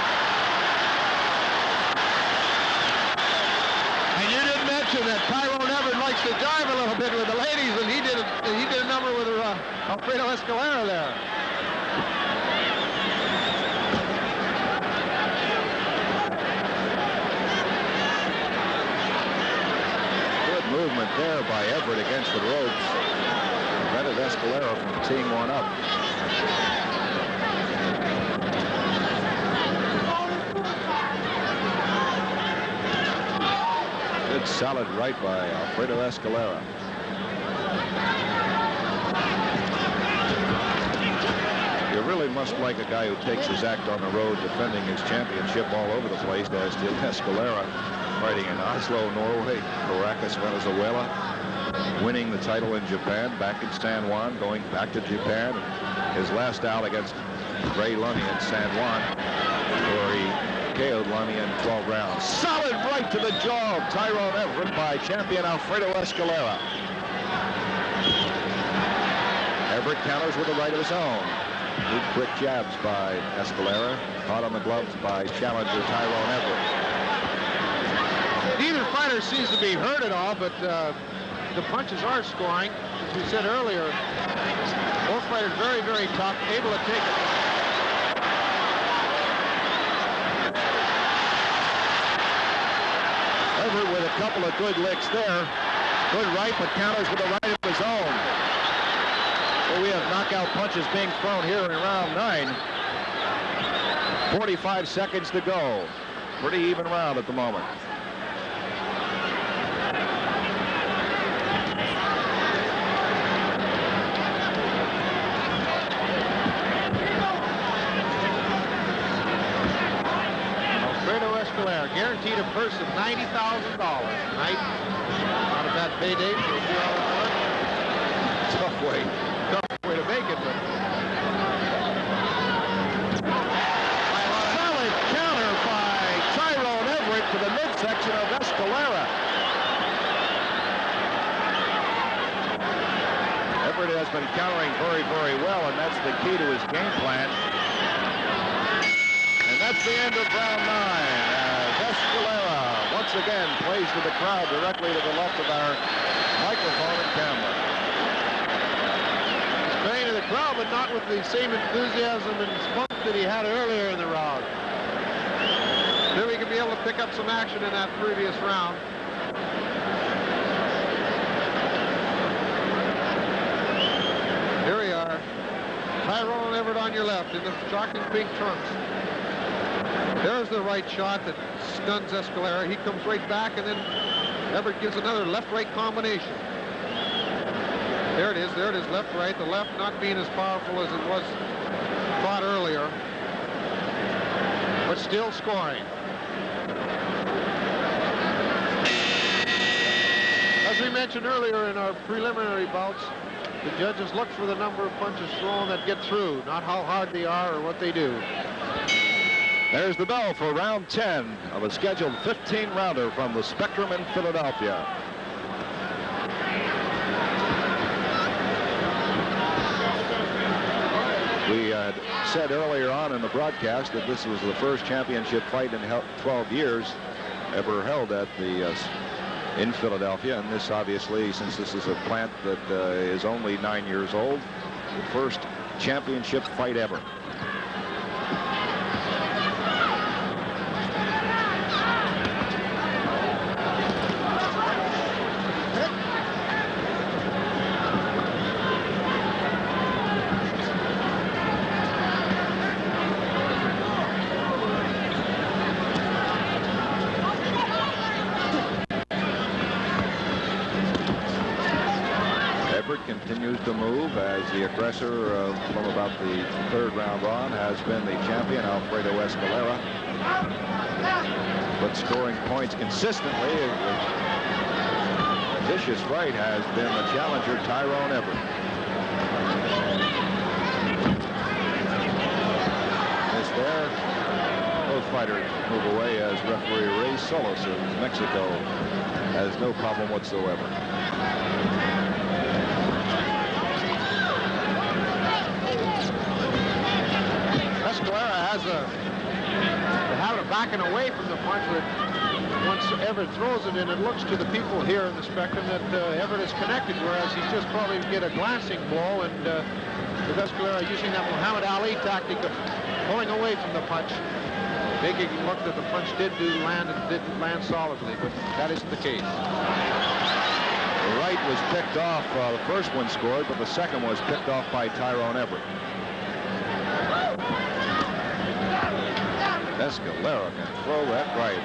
And you didn't mention that Tyrone Everett likes to jive a little bit with the ladies, and he did a number with Alfredo Escalera there. Good movement there by Everett against the ropes. Prevented Escalera from teeing one up. Good solid right by Alfredo Escalera. You really must like a guy who takes his act on the road defending his championship all over the place, as did Escalera, fighting in Oslo, Norway, Caracas, Venezuela, winning the title in Japan, back in San Juan, going back to Japan. His last out against Ray Lunny in San Juan, where he KO'd Lunny in 12 rounds. Solid right to the jaw of Tyrone Everett by champion Alfredo Escalera. Everett counters with a right of his own. Good quick jabs by Escalera, hot on the gloves by challenger Tyrone Everett. Neither fighter seems to be hurt at all, but the punches are scoring. As we said earlier, both fighters very, very tough, able to take it. Everett with a couple of good licks there. Good right, but counters with a right of his own. Well, we have knockout punches being thrown here in round 9. 45 seconds to go. Pretty even round at the moment. Alfredo Escalera, guaranteed a purse of $90,000 tonight. Not a bad payday for a few hours work. Tough way To make it, but solid counter by Tyrone Everett to the midsection of Escalera. Everett has been countering very, very well, and that's the key to his game plan. And that's the end of round 9. As Escalera once again plays to the crowd directly to the left of our microphone and camera. playing to the crowd, but not with the same enthusiasm and spunk that he had earlier in the round. Maybe he could be able to pick up some action in that previous round. Here we are. Tyrone Everett on your left in the shocking pink trunks. There's the right shot that stuns Escalera. He comes right back, and then Everett gives another left-right combination. There it is, left-right. The left not being as powerful as it was thought earlier, but still scoring. As we mentioned earlier in our preliminary bouts, the judges look for the number of punches thrown that get through, not how hard they are or what they do. There's the bell for round 10 of a scheduled 15-rounder from the Spectrum in Philadelphia. We had said earlier on in the broadcast that this was the first championship fight in 12 years ever held at the in Philadelphia, and this obviously, since this is a plant that is only 9 years old, the first championship fight ever. The aggressor from about the third round on has been the champion, Alfredo Escalera. But scoring points consistently with vicious fight has been the challenger, Tyrone Everett. It's there. Both fighters move away as referee Ray Solis of Mexico has no problem whatsoever. Escalera has a habit of backing away from the punch, but once Everett throws it in, it looks to the people here in the spectrum that Everett is connected, whereas he's just probably get a glancing blow, and with Escalera using that Muhammad Ali tactic of pulling away from the punch, making it look that the punch didn't land solidly, but that isn't the case. The right was picked off. The first one scored, but the second was picked off by Tyrone Everett. Escalera can throw that right.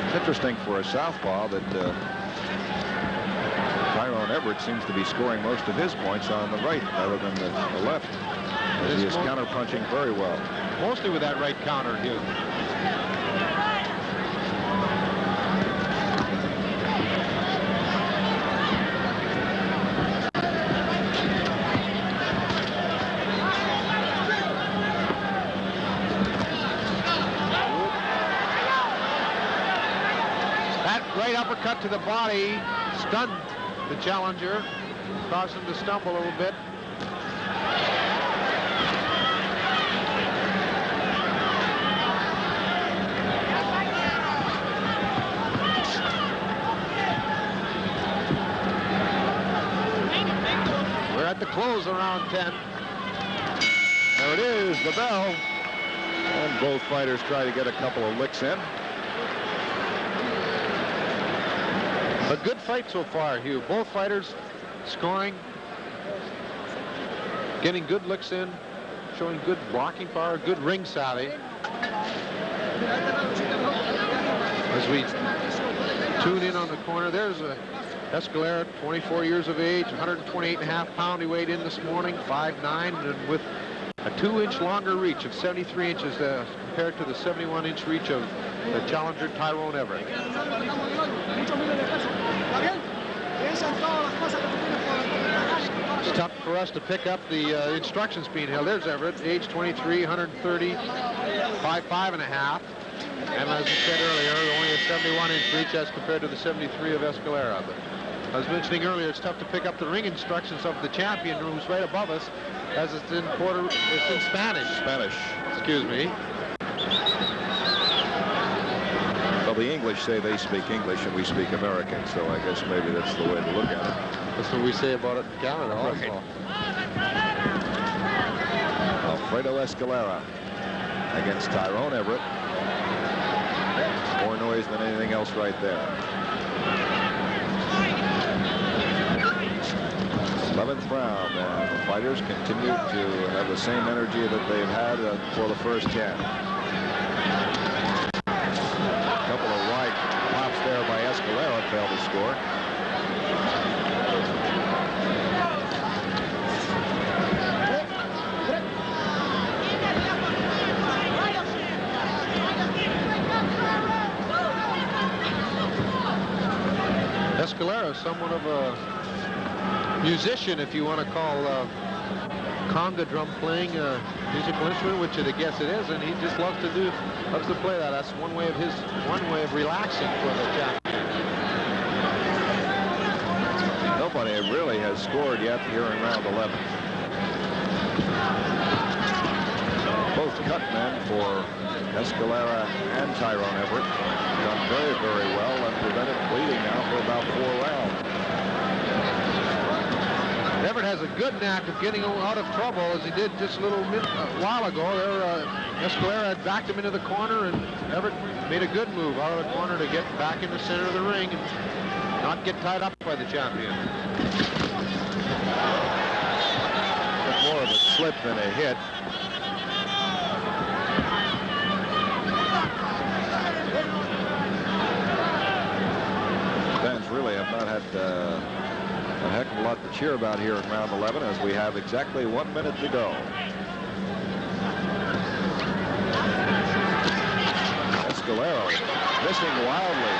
It's interesting for a southpaw that Tyrone Everett seems to be scoring most of his points on the right rather than the left. He is counter-punching very well. Mostly with that right counter, Hugh. That right uppercut to the body stunned the challenger, caused him to stumble a little bit. At the close around 10. There it is, the bell. And both fighters try to get a couple of licks in. A good fight so far, Hugh. Both fighters scoring, getting good licks in, showing good blocking power, good ring savvy. As we tune in on the corner, there's a Escalera, 24 years of age, 128.5 pounds he weighed in this morning, 5'9", and with a 2-inch longer reach of 73 inches compared to the 71-inch reach of the challenger Tyrone Everett. It's tough for us to pick up the instructions being held. There's Everett, age 23, 130, 5'5.5". And as we said earlier, only a 71-inch reach as compared to the 73 of Escalera. But I was mentioning earlier, it's tough to pick up the ring instructions of the champion, who's right above us, as it's in Spanish. Spanish. Excuse me. Well, the English say they speak English and we speak American, so I guess maybe that's the way to look at it. That's what we say about it in Canada also. Right. Alfredo Escalera against Tyrone Everett. More noise than anything else right there. 11th round, and the fighters continue to have the same energy that they've had for the first 10. A couple of wide pops there by Escalera failed to score. Escalera is somewhat of a musician, if you want to call conga drum playing a musical instrument, which I guess it is, and he just loves to play that. That's one way of relaxing for the champion. Nobody really has scored yet here in round 11. Both cut men for Escalera and Tyrone Everett done very, very well and prevented bleeding now for about 4 rounds. Everett has a good knack of getting out of trouble, as he did just a little while ago. There, Escalera had backed him into the corner, and Everett made a good move out of the corner to get back in the center of the ring and not get tied up by the champion. More of a slip than a hit. Fans really have not had A heck of a lot to cheer about here in round 11 as we have exactly 1 minute to go. Escalera missing wildly.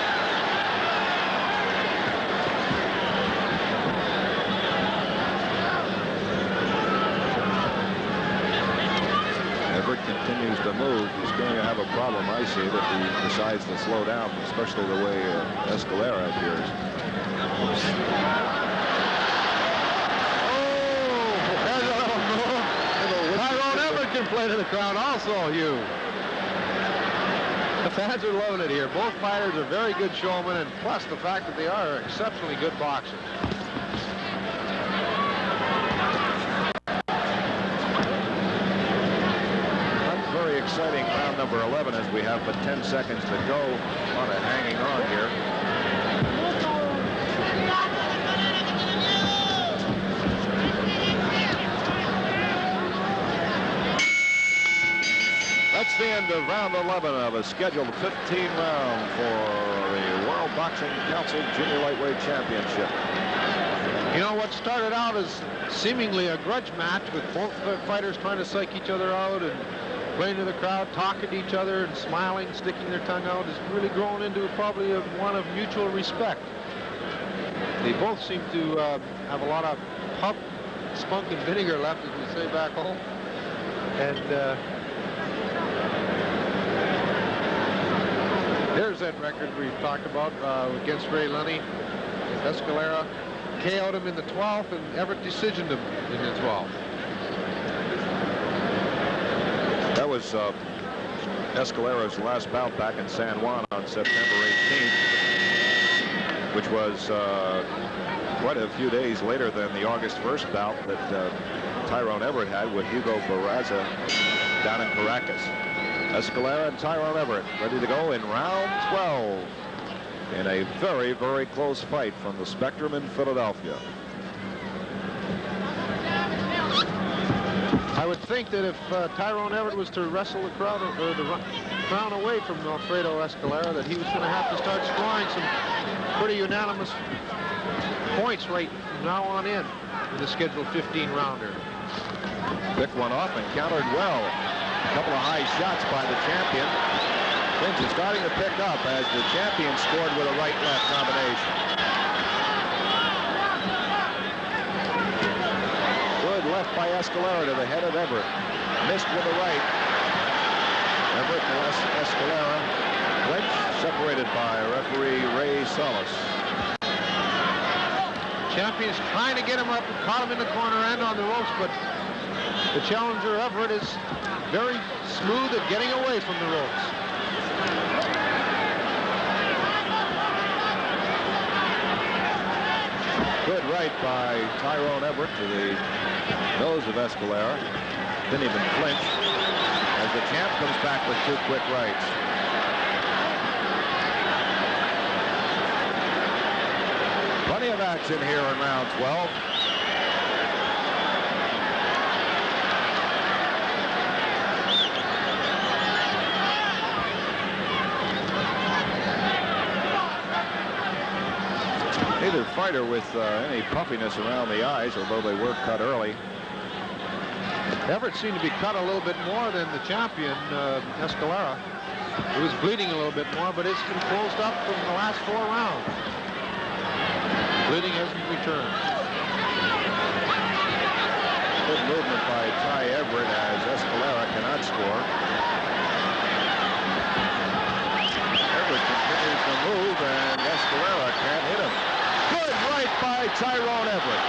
Everett continues to move. He's going to have a problem, I see, if he decides to slow down, especially the way Escalera appears. Tyrone Everett can play to the crowd also, Hugh. The fans are loving it here. Both fighters are very good showmen, and plus the fact that they are exceptionally good boxers. That's very exciting round number 11 as we have but 10 seconds to go. A lot of hanging on here. That's the end of round 11 of a scheduled 15 round for the World Boxing Council Junior Lightweight Championship. You know, what started out as seemingly a grudge match with both fighters trying to psych each other out and playing to the crowd, talking to each other and smiling, sticking their tongue out, has really grown into probably one of mutual respect. They both seem to have a lot of pub spunk and vinegar left, as we say back home. And there's that record we've talked about against Ray Lunny. Escalera KO'd him in the 12th, and Everett decisioned him in the 12th. That was Escalera's last bout back in San Juan on September 18th, which was quite a few days later than the August 1st bout that Tyrone Everett had with Hugo Barraza down in Caracas. Escalera and Tyrone Everett ready to go in round 12 in a very, very close fight from the Spectrum in Philadelphia. I would think that if Tyrone Everett was to wrestle the crowd or the crown away from Alfredo Escalera, that he was going to have to start scoring some pretty unanimous points right from now on in the scheduled 15-rounder. Picked one off and countered well. A couple of high shots by the champion. Things are starting to pick up as the champion scored with a right-left combination. Good left by Escalera to the head of Everett. Missed with the right. Everett and Escalera clinch, separated by referee Ray Salas. Champion's trying to get him up and caught him in the corner and on the ropes, but the challenger Everett is very smooth at getting away from the ropes. Good right by Tyrone Everett to the nose of Escalera. Didn't even flinch as the champ comes back with two quick rights. Plenty of action here in round 12. Neither fighter with any puffiness around the eyes, although they were cut early. Everett seemed to be cut a little bit more than the champion, Escalera. He was bleeding a little bit more, but it's been closed up from the last 4 rounds. Bleeding hasn't returned. Good movement by Ty Everett as Escalera cannot score. Everett continues to move, and Escalera can't hit him. Good right by Tyrone Everett.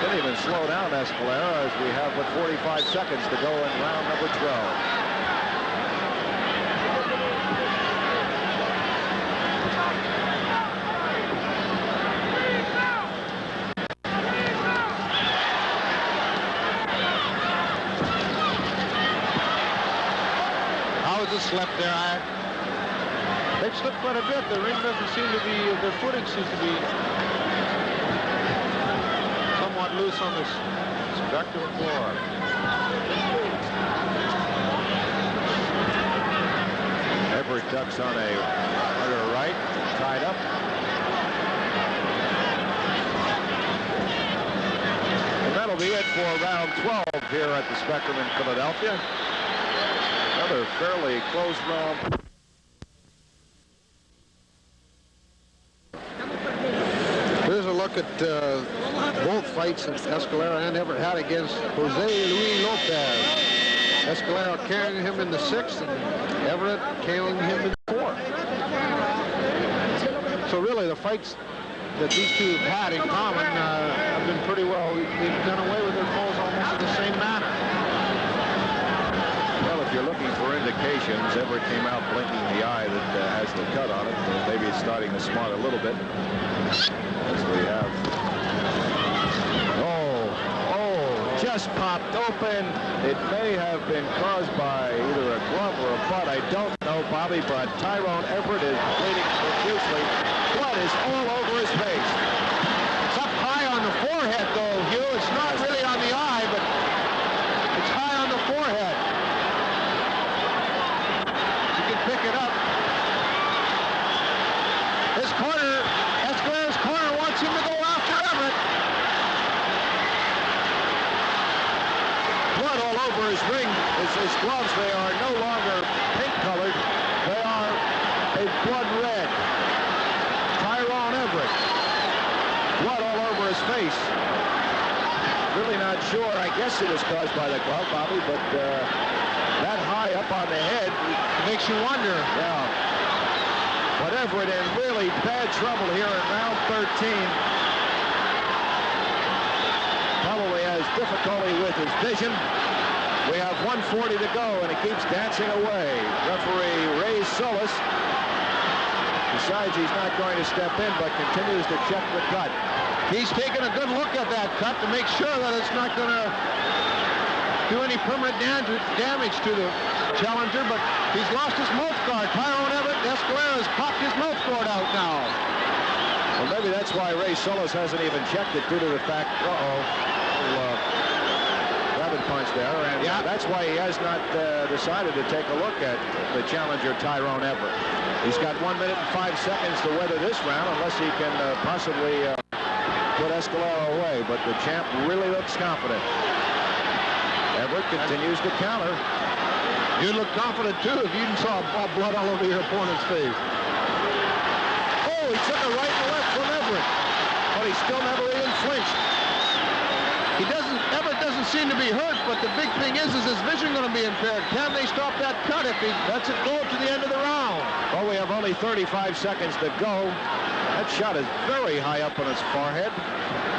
Didn't even slow down Escalera as we have but 45 seconds to go in round number 12. Slept there. They've slipped quite a bit. The ring doesn't seem to be, their footing seems to be somewhat loose on this spectrum floor. Everett ducks on a harder right. tied up. And that'll be it for round 12 here at the Spectrum in Philadelphia. Another fairly close round. Here's a look at both fights that Escalera and Everett had against Jose Luis Lopez. Escalera carrying him in the 6th and Everett carrying him in the 4th. So really the fights that these two have had in common have been pretty well. They've done away with their foes almost in the same manner. Well, if you're looking for indications, Everett came out blinking the eye that has the cut on it. Maybe it's starting to smart a little bit. As we have. Oh, just popped open. It may have been caused by either a glove or a butt. I don't know, Bobby, but Tyrone Everett is bleeding profusely. Blood is all over his face. It's up high on the forehead, though, Hugh. It's not really on the eye, but it's high on the forehead. You can pick it up. His corner, Escalera's corner wants him to go after Everett. Blood all over his ring. His gloves, they are no longer pink-colored. They are a blood red. Tyrone Everett. Blood all over his face. Really not sure. I guess it was caused by the glove, Bobby, but that high up on the head Makes you wonder. Yeah. But Everett in really bad trouble here in round 13. Probably has difficulty with his vision. We have 1:40 to go, and he keeps dancing away. Referee Ray Solis decides he's not going to step in, but continues to check the cut. He's taking a good look at that cut to make sure that it's not going to do any permanent damage to the challenger, but he's lost his mouth guard. Tyrone Everett, Escalera has popped his mouth guard out now. Well, maybe that's why Ray Solis hasn't even checked it due to the fact, rabbit punch there, and yeah, that's why he has not decided to take a look at the challenger Tyrone Everett. He's got 1 minute and 5 seconds to weather this round, unless he can possibly put Escalera away, but the champ really looks confident. Everett continues to counter. You'd look confident, too, if you saw blood all over your opponent's face. Oh, he took a right and left from Everett, but he still never even flinched. Everett doesn't seem to be hurt, but the big thing is his vision going to be impaired? Can they stop that cut if he lets it go to the end of the round? Well, we have only 35 seconds to go. That shot is very high up on his forehead,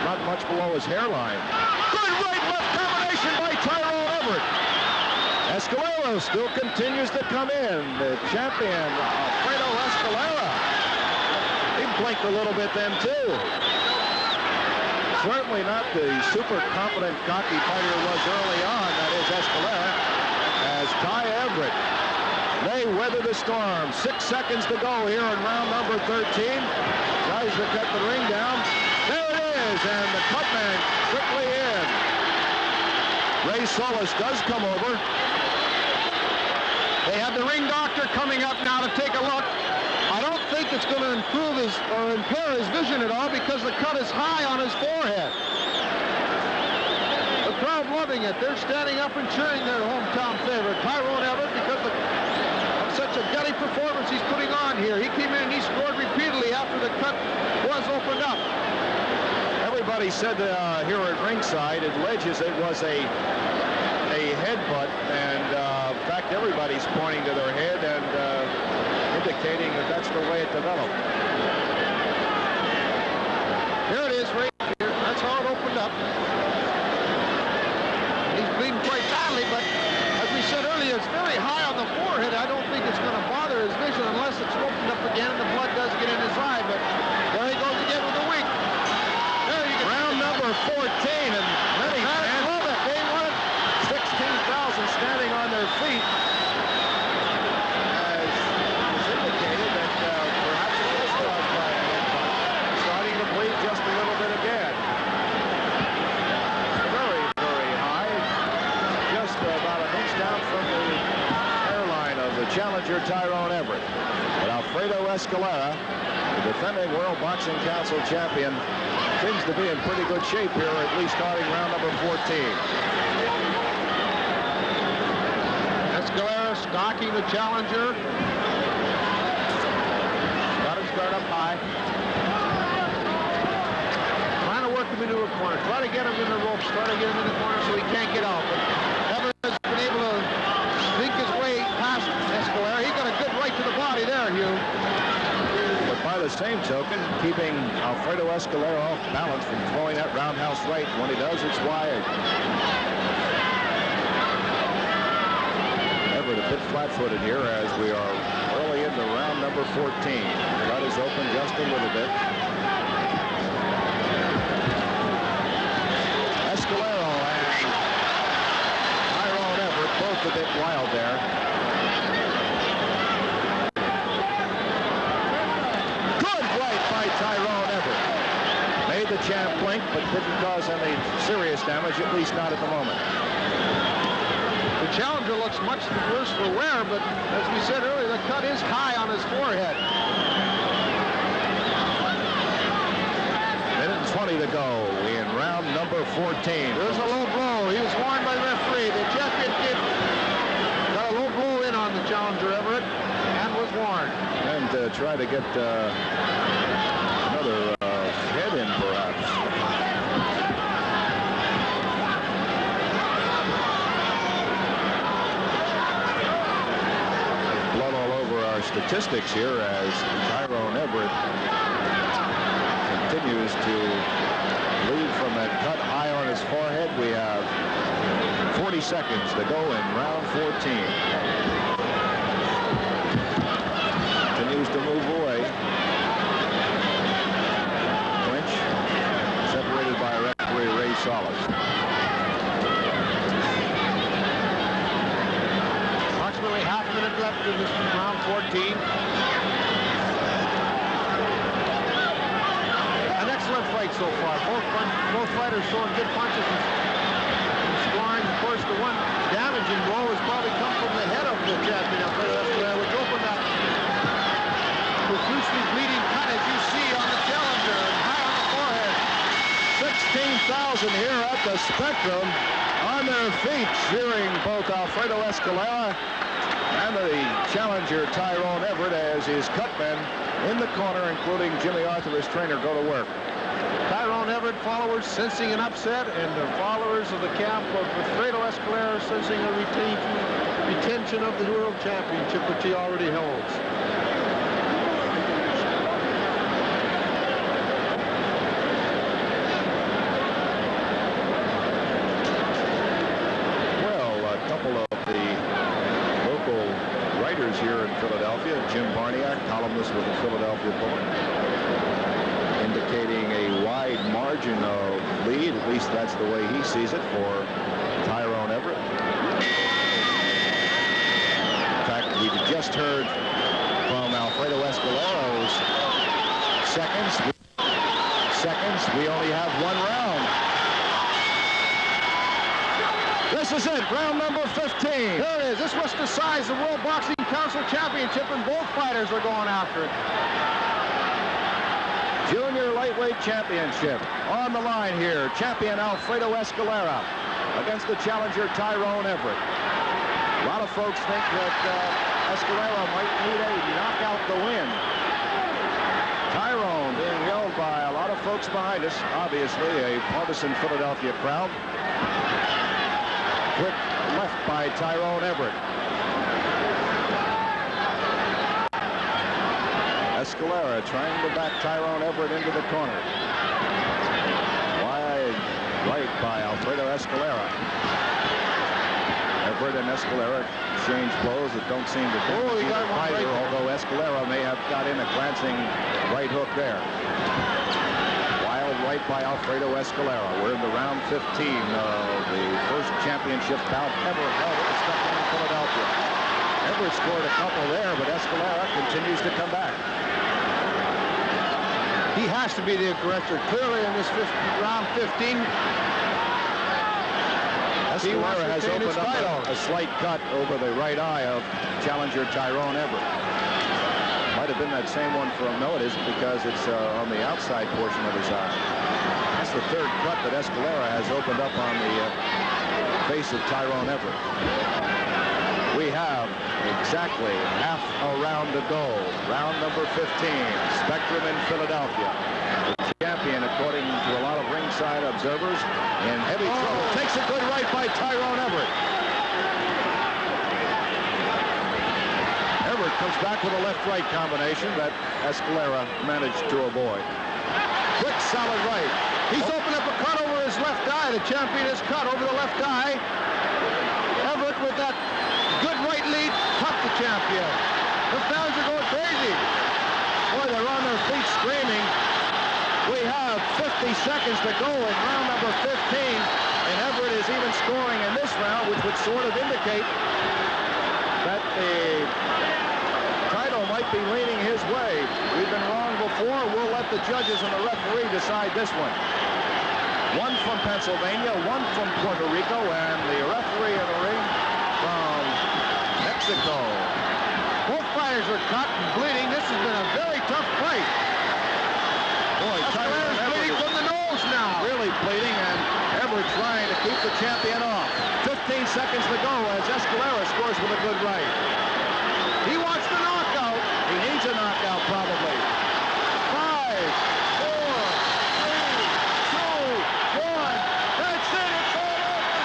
not much below his hairline. Good right-left combination by Tyrone Everett. Escalera still continues to come in. The champion, Alfredo Escalera. He blinked a little bit then, too. Certainly not the super confident, cocky fighter he was early on, that is Escalera, as Ty Everett. They weather the storm. 6 seconds to go here in round number 13. Tries to cut the ring down. There it is, and the cut man quickly in. Ray Solis does come over. They have the ring doctor coming up now to take a look. I don't think it's going to improve his or impair his vision at all because the cut is high on his forehead. The crowd loving it. They're standing up and cheering their hometown favorite, Tyrone Everett, because of such a gutty performance he's putting on here. He came in and he scored repeatedly after the cut was opened up. Everybody said here at ringside at Ledges it was a headbutt, and in fact everybody's pointing to their head and indicating that that's the way it developed. Here it is, right here. That's how it opened up. He's bleeding quite badly, but as we said earlier, it's very high on the forehead. I don't think it's going to bother his vision unless it's opened up again and the blood does get in his eye, but there he goes again with the wink. There you go. Round number 14, and many fans love it. They want it. 16,000 standing on their feet. As was indicated that perhaps it was caused by a headbutt. Starting to bleed just a little bit again. Very, very high. Just about an inch down from the hairline of the challenger Tyrone Everett. But Alfredo Escalera The defending World Boxing Council champion seems to be in pretty good shape here, at least starting round number 14. Escalera stalking the challenger. Got him start up high. Trying to work him into a corner. Try to get him in the ropes. Try to get him in the corner so he can't get out. But Everett has been able to sneak his way past Escalera. He got a good right to the body there, Hugh. But by the same token, keeping Alfredo Escalera off balance from throwing that roundhouse right. When he does, it's wide. Everett a bit flat-footed here as we are early into round number 14. Cut is open just a little bit. Escalera and Tyrone Everett both a bit wild there. Good right by Tyrone Everett. Made the champ blink, but didn't cause any serious damage, at least not at the moment. The challenger looks much worse for wear, but as we said earlier, the cut is high on his forehead. Minute and 20 to go in round number 14. There's a low blow. He was warned by the referee. The champion got a low blow in on the challenger, Everett, and was warned. And try to get another head in, perhaps. Blood all over our statistics here as Tyrone Everett continues to bleed from that cut high on his forehead. We have 40 seconds to go in round 14. Continues to move away. Clinch separated by referee Ray Solis. Approximately half a minute left in this round 14. Excellent fight so far. Both fighters throwing good punches and scoring. Of course, the one damaging blow has probably come from the head of the champion, Alfredo Escalera, which opened that profusely bleeding cut, as you see on the challenger and high on the forehead. 16,000 here at the Spectrum on their feet, cheering both Alfredo Escalera and the challenger Tyrone Everett as his cutmen in the corner, including Jimmy Arthur, his trainer, go to work. Tyrone Everett followers sensing an upset, and the followers of the camp of Alfredo Escalera sensing a retention of the World Championship, which he already holds. Well, a couple of the local writers here in Philadelphia, Jim Barniak, columnist with the Philadelphia Bulletin, indicating a wide margin of lead. At least that's the way he sees it for Tyrone Everett. In fact, we just heard from Alfredo Escalero's seconds. We only have one round. This is it, round number 15. There it is. This was decides the World Boxing Council Championship, and both fighters are going after it. Junior lightweight championship on the line here. Champion Alfredo Escalera against the challenger Tyrone Everett. A lot of folks think that Escalera might need a knockout to win. Tyrone being yelled by a lot of folks behind us, obviously a partisan Philadelphia crowd. Quick left by Tyrone Everett. Escalera trying to back Tyrone Everett into the corner. Wide right by Alfredo Escalera. Everett and Escalera exchange blows that don't seem to do either, although Escalera may have got in a glancing right hook there. Wild right by Alfredo Escalera. We're in the round 15 of the first championship bout ever held at the Spectrum in Philadelphia. Everett scored a couple there, but Escalera continues to come back. He has to be the aggressor. Clearly in this round 15, Escalera has opened up a slight cut over the right eye of challenger Tyrone Everett. But might have been that same one for him. No, it isn't, because it's on the outside portion of his eye. That's the third cut that Escalera has opened up on the face of Tyrone Everett. We have exactly half a round to go. Round number 15. Spectrum in Philadelphia. The champion, according to a lot of ringside observers, in heavy trouble. Takes a good right by Tyrone Everett. Everett comes back with a left-right combination that Escalera managed to avoid. Quick, solid right. He's opened up a cut over his left eye. The champion has cut over the left eye. Everett with that good right lead cut the champion. The fans are going crazy. Boy, they're on their feet screaming. We have 50 seconds to go in round number 15, and Everett is even scoring in this round, which would sort of indicate that the title might be leaning his way. We've been wrong before. We'll let the judges and the referee decide this one. One from Pennsylvania, one from Puerto Rico, and the referee in the ring from Mexico. Both fighters are cut and bleeding. This has been a very tough fight. Boy, Escalera's bleeding from the nose now. Really bleeding, and Everett trying to keep the champion off. 15 seconds to go as Escalera scores with a good right. He wants the knockout. He needs a knockout, probably. 5, 4, 3, 2, 1. That's it. It's all over.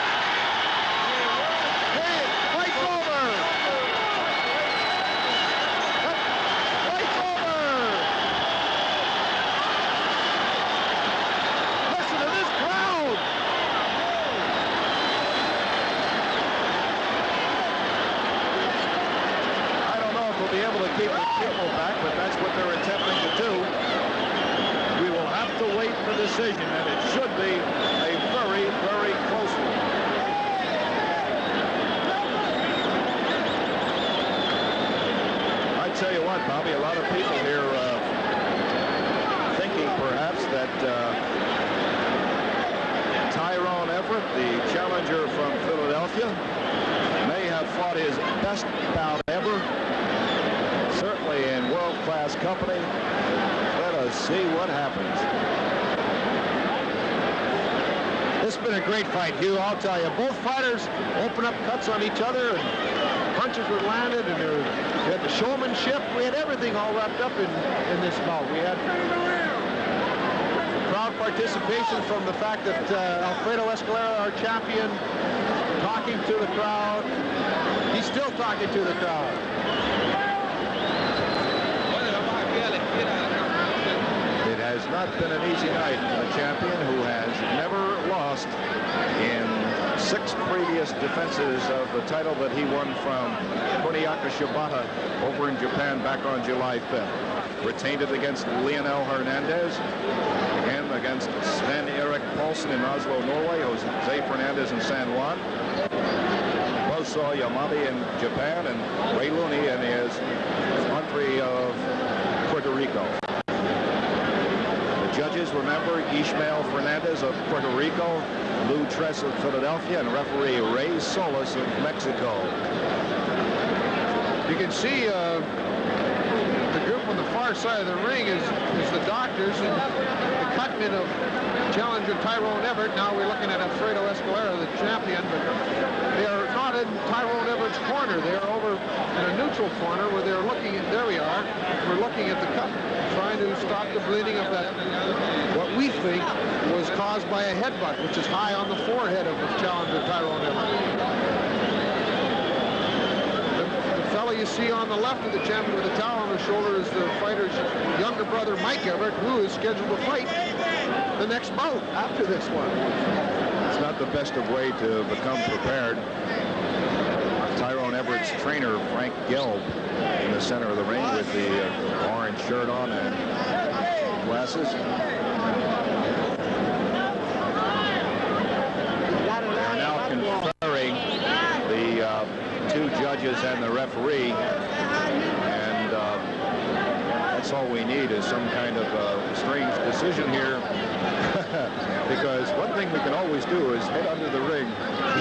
Hey, fight's over. Fight's over. Listen to this crowd. I don't know if we'll be able to keep the people back, but that's what they're attempting to do. We will have to wait for the decision, and it should be a very, very close one. I tell you what, Bobby, a lot of people here thinking perhaps that Tyrone Everett, the challenger from Philadelphia, may have fought his best bout ever. Certainly in world-class company. Let us see what happens. This has been a great fight, Hugh. I'll tell you. Both fighters open up cuts on each other, and punches were landed, and we had the showmanship. We had everything all wrapped up in this bout. We had crowd participation from the fact that Alfredo Escalera, our champion, talking to the crowd. He's still talking to the crowd. It has not been an easy night for the champion, who has never lost in 6 previous defenses of the title that he won from Kuniaka Shibata over in Japan back on July 5th. Retained it against Lionel Hernandez, again against Sven Erik Paulsen in Oslo, Norway, Jose Fernandez in San Juan, Boso Yamami in Japan, and Ray Looney in his country of Puerto Rico. The judges, remember, Ishmael Fernandez of Puerto Rico, Lou Tress of Philadelphia, and referee Ray Solis of Mexico. You can see the group on the far side of the ring is the doctors and the cutmen of challenger Tyrone Everett. Now we're looking at Alfredo Escalera, the champion, but they are not in Tyrone Everett's corner. They are over in a neutral corner where they're looking at, there we are, we're looking at the cut, trying to stop the bleeding of that, what we think was caused by a headbutt, which is high on the forehead of the challenger Tyrone Everett. The fellow you see on the left of the champion with the towel on his shoulder is the fighter's younger brother, Mike Everett, who is scheduled to fight the next bout after this one. It's not the best of way to become prepared. Tyrone Everett's trainer, Frank Gelb, in the center of the ring with the orange shirt on and glasses. They're now conferring, the 2 judges and the referee, and that's all we need is some kind of strange decision here. Because one thing we can always do is head under the ring.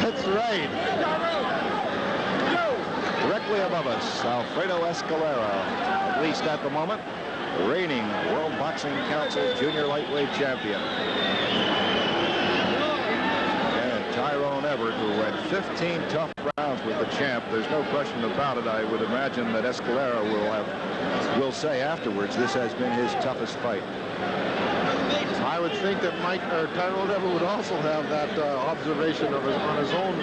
That's right. Directly above us, Alfredo Escalera, at least at the moment, reigning World Boxing Council Junior Lightweight Champion. And Tyrone Everett, who went 15 tough rounds with the champ. There's no question about it. I would imagine that Escalera will say afterwards this has been his toughest fight. I would think that Tyrone Everett would also have that observation on his own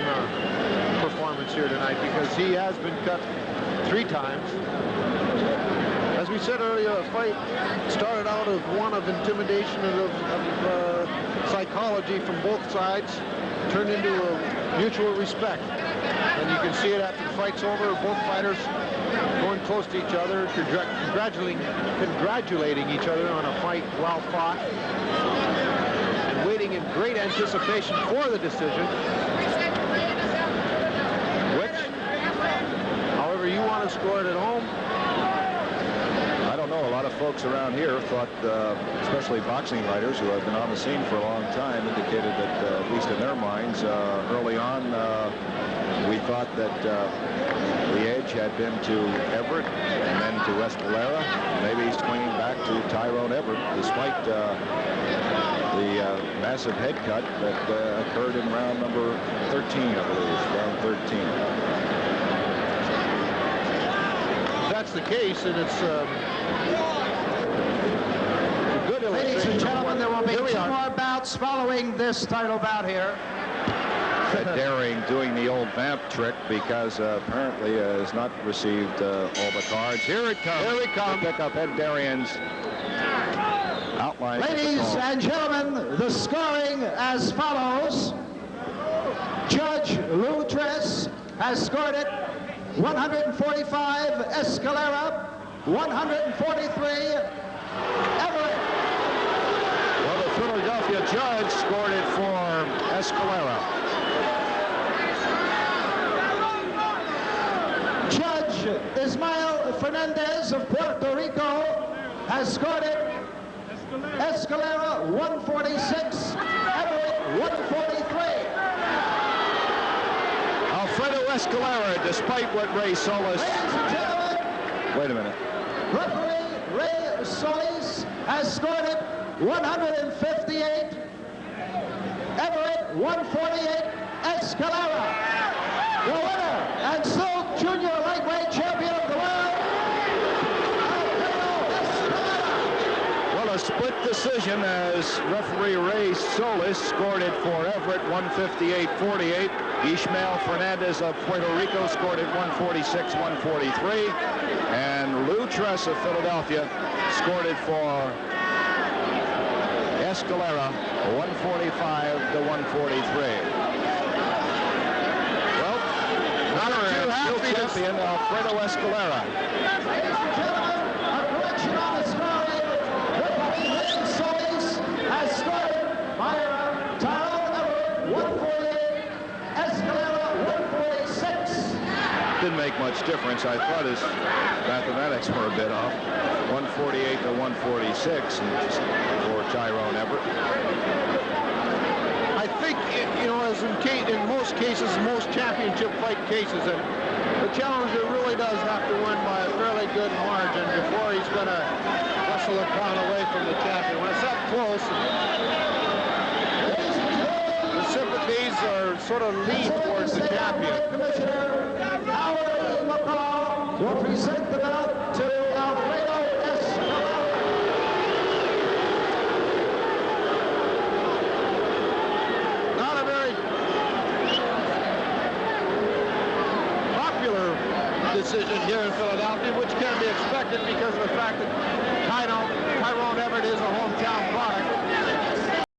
performance here tonight, because he has been cut 3 times. As we said earlier, the fight started out as one of intimidation and of psychology from both sides, turned into a mutual respect. And you can see it after the fight's over, both fighters going close to each other, congratulating each other on a fight well fought, and waiting in great anticipation for the decision, which, however you want to score it at home. I don't know. A lot of folks around here thought, especially boxing writers who have been on the scene for a long time, indicated that, at least in their minds, early on, we thought that the edge had been to Everett and then to Escalera. Maybe he's swinging back to Tyrone Everett, despite the massive head cut that occurred in round number 13, I believe, round 13. If that's the case, and it's a good illustration. Ladies and gentlemen, there will be 2 more bouts following this title bout here. Daring doing the old vamp trick, because apparently has not received all the cards. Here it comes. Here it comes. Pick up Ed Darien's outline. Ladies and gentlemen, the scoring as follows. Judge Lou Tress has scored it 145, Escalera 143, Everett. Well, the Philadelphia judge scored it for Escalera. Judge Ismael Fernandez of Puerto Rico has scored it Escalera 146, Everett 143. Alfredo Escalera, despite what Ray Solis... Ladies and gentlemen, Wait a minute. referee Ray Solis has scored it 158, Everett 148, Escalera. The winner and still junior lightweight champion of the world, Alfredo Escalera. Well, a split decision as referee Ray Solis scored it for Everett 158-48. Ismael Fernandez of Puerto Rico scored it 146-143. And Lou Tress of Philadelphia scored it for Escalera 145-143. Champion Alfredo Escalera. Ladies and gentlemen, a correction on the scoring. Referee Ray Solis has scored it by Tyrone Everett 148, Escalera 146. Didn't make much difference. I thought his mathematics were a bit off. 148-146 for Tyrone Everett. I think, you know, as in most cases, most championship fight cases, and the challenger really does have to win by a fairly good margin before he's going to wrestle the crown away from the champion. When it's that close, the sympathies are sort of lean towards the champion. Commissioner Howard McCall will present the belt to Alfredo Escalera. Not a very popular decision here in Philadelphia, which can be expected because of the fact that